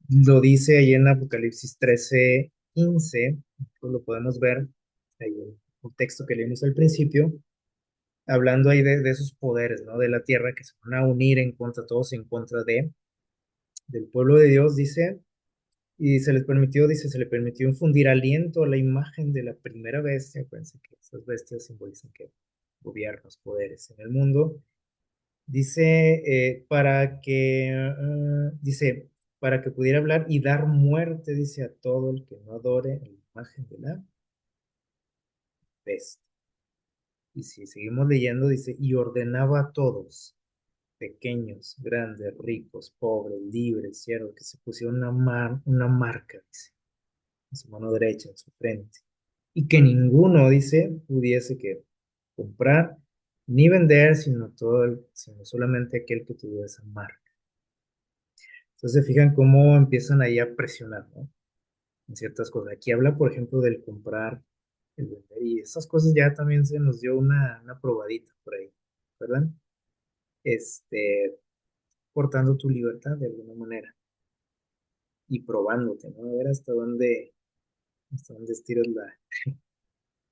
Lo dice ahí en Apocalipsis 13:15, pues lo podemos ver ahí en un texto que leímos al principio, hablando ahí de esos poderes, ¿no? De la tierra que se van a unir en contra, todos en contra del pueblo de Dios, dice, y se les permitió, dice, se le permitió infundir aliento a la imagen de la primera bestia. Acuérdense que esas bestias simbolizan que gobiernos, poderes en el mundo. Dice, dice, para que pudiera hablar y dar muerte, dice, a todo el que no adore la imagen de la bestia. Y si seguimos leyendo, dice, y ordenaba a todos, pequeños, grandes, ricos, pobres, libres, siervos, que se pusieron una marca, dice, en su mano derecha, en su frente, y que ninguno, dice, pudiese que comprar ni vender, sino solamente aquel que tuviera esa marca. Entonces se fijan cómo empiezan ahí a presionar, ¿no? En ciertas cosas. Aquí habla, por ejemplo, del comprar, el vender, y esas cosas ya también se nos dio una probadita por ahí, ¿verdad? Este, cortando tu libertad de alguna manera y probándote, ¿no? A ver hasta dónde estiras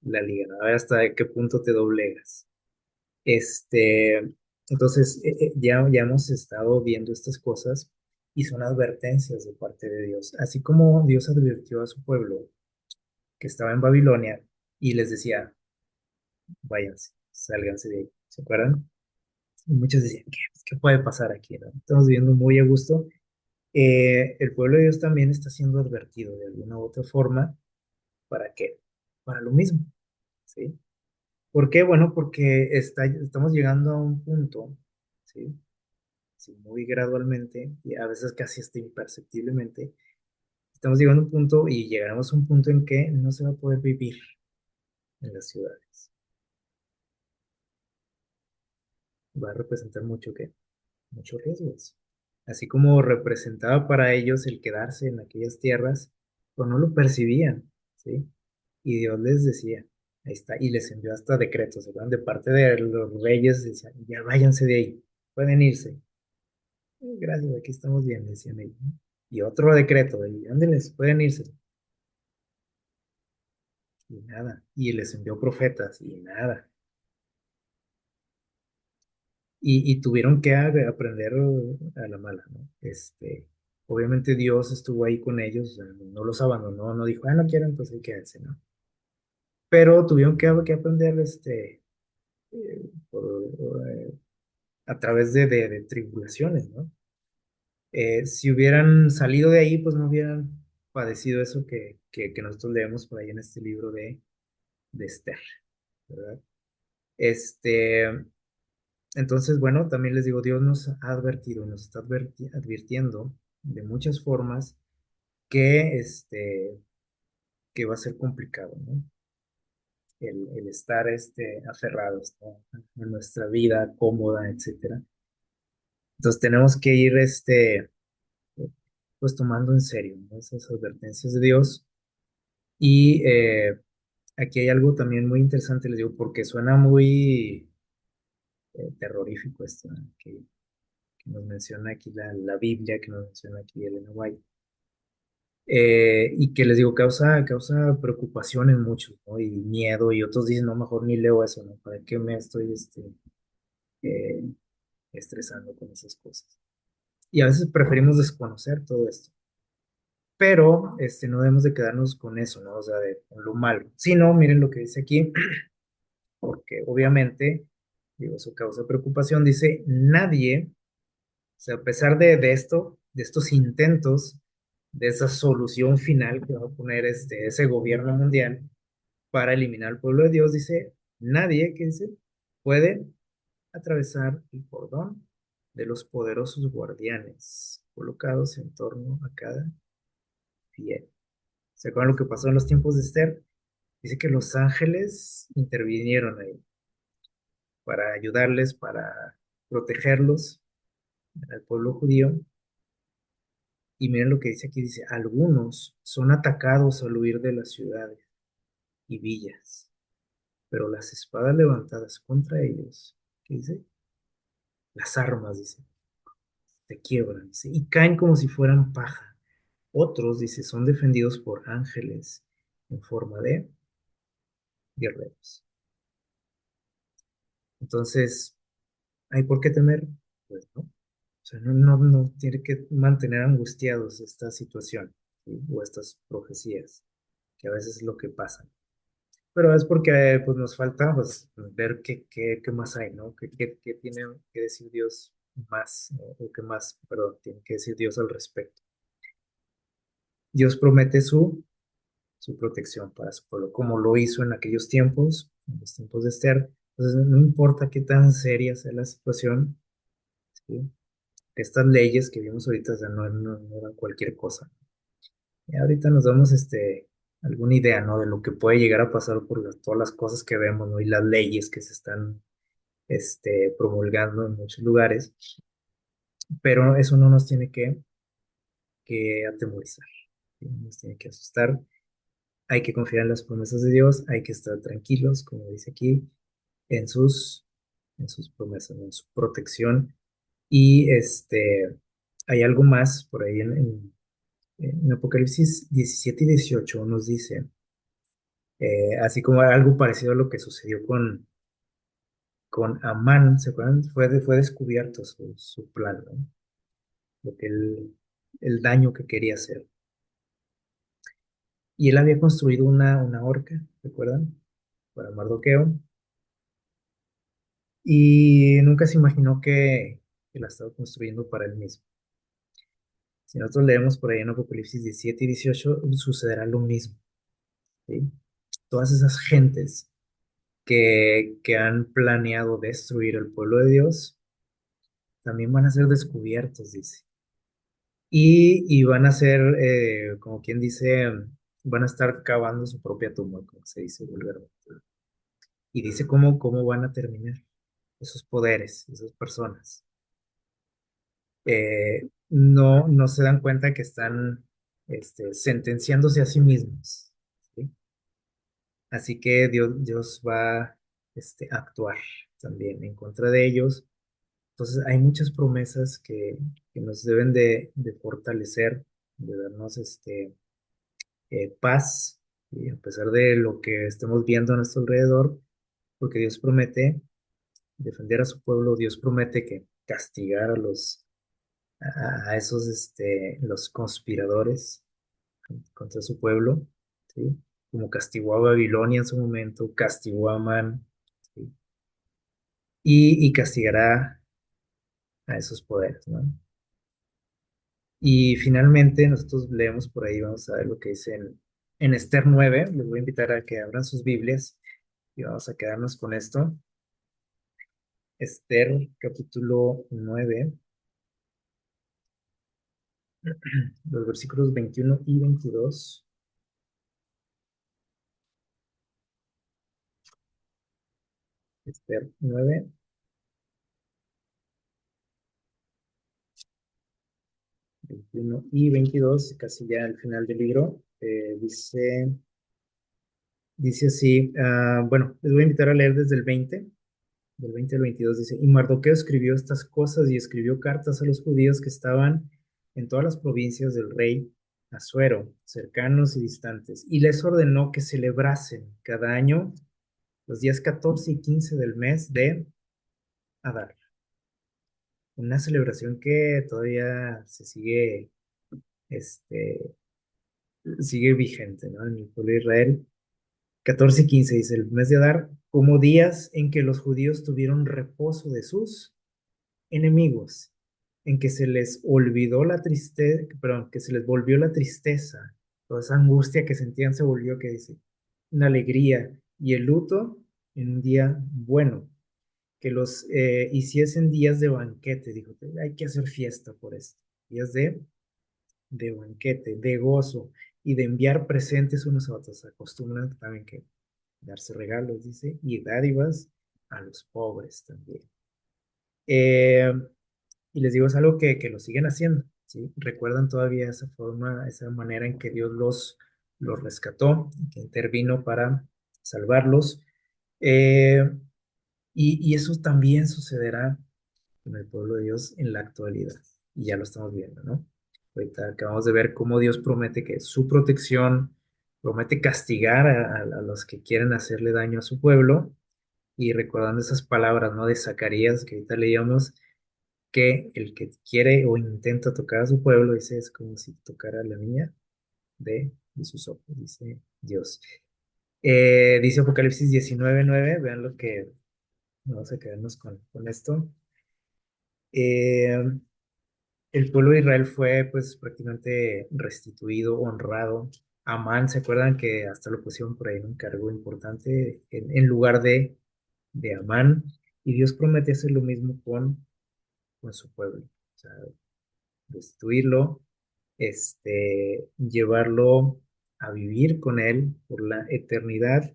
la liga, ¿no? A ver hasta qué punto te doblegas. Este, entonces, ya hemos estado viendo estas cosas y son advertencias de parte de Dios. Así como Dios advirtió a su pueblo que estaba en Babilonia y les decía, váyanse, sálganse de ahí. ¿Se acuerdan? Y muchos decían, ¿qué puede pasar aquí? ¿No? Estamos viviendo muy a gusto. El pueblo de Dios también está siendo advertido de alguna u otra forma. ¿Para qué? Para lo mismo, ¿sí? ¿Por qué? Bueno, porque estamos llegando a un punto, ¿sí? Sí, muy gradualmente y a veces casi hasta imperceptiblemente, estamos llegando a un punto y llegaremos a un punto en que no se va a poder vivir en las ciudades. Va a representar muchos riesgos. Así como representaba para ellos el quedarse en aquellas tierras, pues no lo percibían, ¿sí? Y Dios les decía, ahí está, y les envió hasta decretos, ¿verdad? De parte de los reyes, decían, ya váyanse de ahí, pueden irse. Gracias, aquí estamos bien, decían ellos, ¿no? Y otro decreto, y ándenles, pueden irse. Y nada. Y les envió profetas, y nada. Y tuvieron que aprender a la mala, ¿no? Obviamente Dios estuvo ahí con ellos, o sea, no los abandonó, no dijo, ah, no quieren, pues hay que quedarse, ¿no? Pero tuvieron que aprender, a través de tribulaciones, ¿no? Si hubieran salido de ahí, pues no hubieran padecido eso que nosotros leemos por ahí en este libro de Esther, ¿verdad? Este, entonces, bueno, también les digo, Dios nos ha advertido, nos está advirtiendo de muchas formas que va a ser complicado, ¿no? El estar aferrados, ¿no? A nuestra vida cómoda, etcétera. Entonces tenemos que ir pues tomando en serio, ¿no? Esas advertencias de Dios. Y aquí hay algo también muy interesante, les digo, porque suena muy terrorífico esto, ¿no? Que nos menciona aquí la Biblia, que nos menciona aquí Elena White, y que les digo, causa preocupación en muchos, ¿no? Y miedo, y otros dicen, no, mejor ni leo eso, ¿no? ¿Para qué me estoy eh, estresando con esas cosas? Y a veces preferimos desconocer todo esto, pero no debemos de quedarnos con eso, ¿no? O sea, con lo malo. Si no, miren lo que dice aquí, porque obviamente, digo, eso causa preocupación, dice, nadie. O sea, a pesar de esto, de estos intentos, de esa solución final que va a poner ese gobierno mundial para eliminar al pueblo de Dios, dice, nadie, ¿qué dice? Puede atravesar el cordón de los poderosos guardianes colocados en torno a cada fiel. ¿Se acuerdan lo que pasó en los tiempos de Esther? Dice que los ángeles intervinieron ahí para ayudarles, para protegerlos al pueblo judío. Y miren lo que dice aquí, dice, algunos son atacados al huir de las ciudades y villas, pero las espadas levantadas contra ellos, ¿qué dice? Las armas, dice, se quiebran, dice, y caen como si fueran paja. Otros, dice, son defendidos por ángeles en forma de guerreros. Entonces, ¿hay por qué temer? Pues no. O sea, no tiene que mantener angustiados esta situación, ¿sí? O estas profecías, que a veces es lo que pasa. Pero es porque pues, nos falta pues, ver qué más hay, ¿no? ¿Qué tiene que decir Dios más, ¿no? O qué más, perdón, tiene que decir Dios al respecto. Dios promete su protección para su pueblo, como lo hizo en aquellos tiempos, en los tiempos de Esther. Entonces, no importa qué tan seria sea la situación, ¿sí? Estas leyes que vimos ahorita, o sea, no eran cualquier cosa. Y ahorita nos damos alguna idea, ¿no? De lo que puede llegar a pasar por todas las cosas que vemos, ¿no? Y las leyes que se están promulgando en muchos lugares, pero eso no nos tiene que atemorizar, ¿sí? No nos tiene que asustar. Hay que confiar en las promesas de Dios, hay que estar tranquilos, como dice aquí, en sus promesas, en su protección. Y hay algo más por ahí en Apocalipsis 17 y 18 nos dice, así como algo parecido a lo que sucedió con Amán, ¿se acuerdan? Fue descubierto su plan, ¿no? Lo que el daño que quería hacer. Y él había construido una horca, ¿recuerdan? Para Mardoqueo. Y nunca se imaginó que la estaba construyendo para él mismo. Si nosotros leemos por ahí en Apocalipsis 17 y 18, sucederá lo mismo, ¿sí? Todas esas gentes que han planeado destruir el pueblo de Dios, también van a ser descubiertos, dice. Y van a ser, como quien dice, van a estar cavando su propia tumba, como se dice vulgarmente. Y dice cómo van a terminar esos poderes, esas personas. No se dan cuenta que están sentenciándose a sí mismos, ¿sí? Así que Dios va a actuar también en contra de ellos. Entonces hay muchas promesas que nos deben de fortalecer, de darnos paz, y a pesar de lo que estemos viendo a nuestro alrededor, porque Dios promete defender a su pueblo, Dios promete que castigar a esos, los conspiradores contra su pueblo, ¿sí? Como castigó a Babilonia en su momento, castigó a Amán, ¿sí? Y castigará a esos poderes, ¿no? Y finalmente nosotros leemos por ahí, vamos a ver lo que dice en Esther 9. Les voy a invitar a que abran sus Biblias y vamos a quedarnos con esto. Esther capítulo 9, los versículos 21 y 22. Esther 9, 21 y 22, casi ya al final del libro. Dice así, bueno, les voy a invitar a leer desde el 20, del 20 al 22. Dice, y Mardoqueo escribió estas cosas y escribió cartas a los judíos que estaban en todas las provincias del rey Asuero, cercanos y distantes, y les ordenó que celebrasen cada año los días 14 y 15 del mes de Adar. Una celebración que todavía este, sigue vigente, ¿no? En el pueblo de Israel. 14 y 15 dice, el mes de Adar, como días en que los judíos tuvieron reposo de sus enemigos, en que se les olvidó la tristeza, perdón, que se les volvió la tristeza, toda esa angustia que sentían se volvió, que dice, una alegría y el luto en un día bueno, que los hiciesen días de banquete, dijo, hay que hacer fiesta por esto, días de banquete, de gozo y de enviar presentes unos a otros. Acostumbran también que darse regalos, dice, y dádivas a los pobres también. Eh, y les digo, es algo que lo siguen haciendo, ¿sí? Recuerdan todavía esa forma, esa manera en que Dios los rescató, que intervino para salvarlos. Eh, y eso también sucederá con el pueblo de Dios en la actualidad. Y ya lo estamos viendo, ¿no? Ahorita acabamos de ver cómo Dios promete que su protección, promete castigar a los que quieren hacerle daño a su pueblo. Y recordando esas palabras, ¿no? De Zacarías que ahorita leíamos, que el que quiere o intenta tocar a su pueblo, dice, es como si tocara la niña de sus ojos, dice Dios. Dice Apocalipsis 19:9, vean lo que vamos a quedarnos con esto. Eh, el pueblo de Israel fue pues prácticamente restituido, honrado. Amán, ¿se acuerdan que hasta lo pusieron por ahí en un cargo importante en lugar de Amán? Y Dios promete hacer lo mismo con su pueblo. O sea, restituirlo, llevarlo a vivir con él por la eternidad.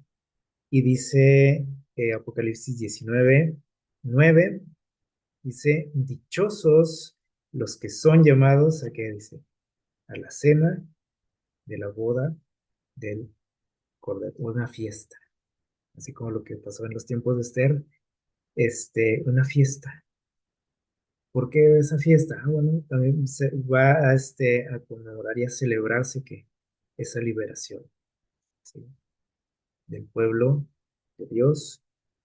Y dice Apocalipsis 19:9, dice, dichosos los que son llamados, ¿a qué dice? A la cena de la boda del Cordero, una fiesta, así como lo que pasó en los tiempos de Esther, una fiesta. ¿Por qué esa fiesta? Bueno, también se va a conmemorar y a celebrarse que esa liberación, ¿sí? Del pueblo de Dios,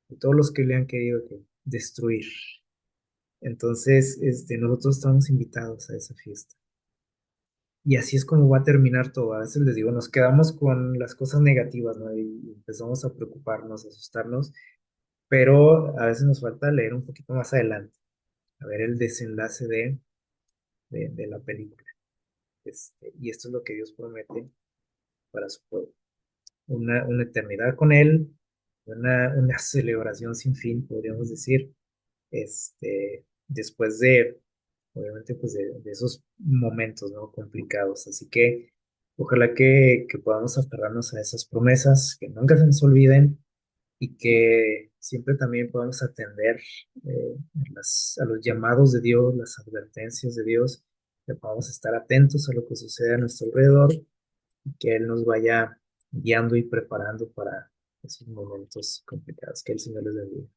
de todos los que le han querido destruir. Entonces, nosotros estamos invitados a esa fiesta. Y así es como va a terminar todo. A veces les digo, nos quedamos con las cosas negativas, ¿no? Y empezamos a preocuparnos, a asustarnos, pero a veces nos falta leer un poquito más adelante, a ver el desenlace de la película. Y esto es lo que Dios promete para su pueblo. Una eternidad con Él, una celebración sin fin, podríamos decir, después de, obviamente, pues de esos momentos, ¿no? Complicados. Así que ojalá que podamos aferrarnos a esas promesas, que nunca se nos olviden y que siempre también podamos atender a los llamados de Dios, las advertencias de Dios, que podamos estar atentos a lo que sucede a nuestro alrededor y que Él nos vaya guiando y preparando para esos momentos complicados. Que el Señor les bendiga.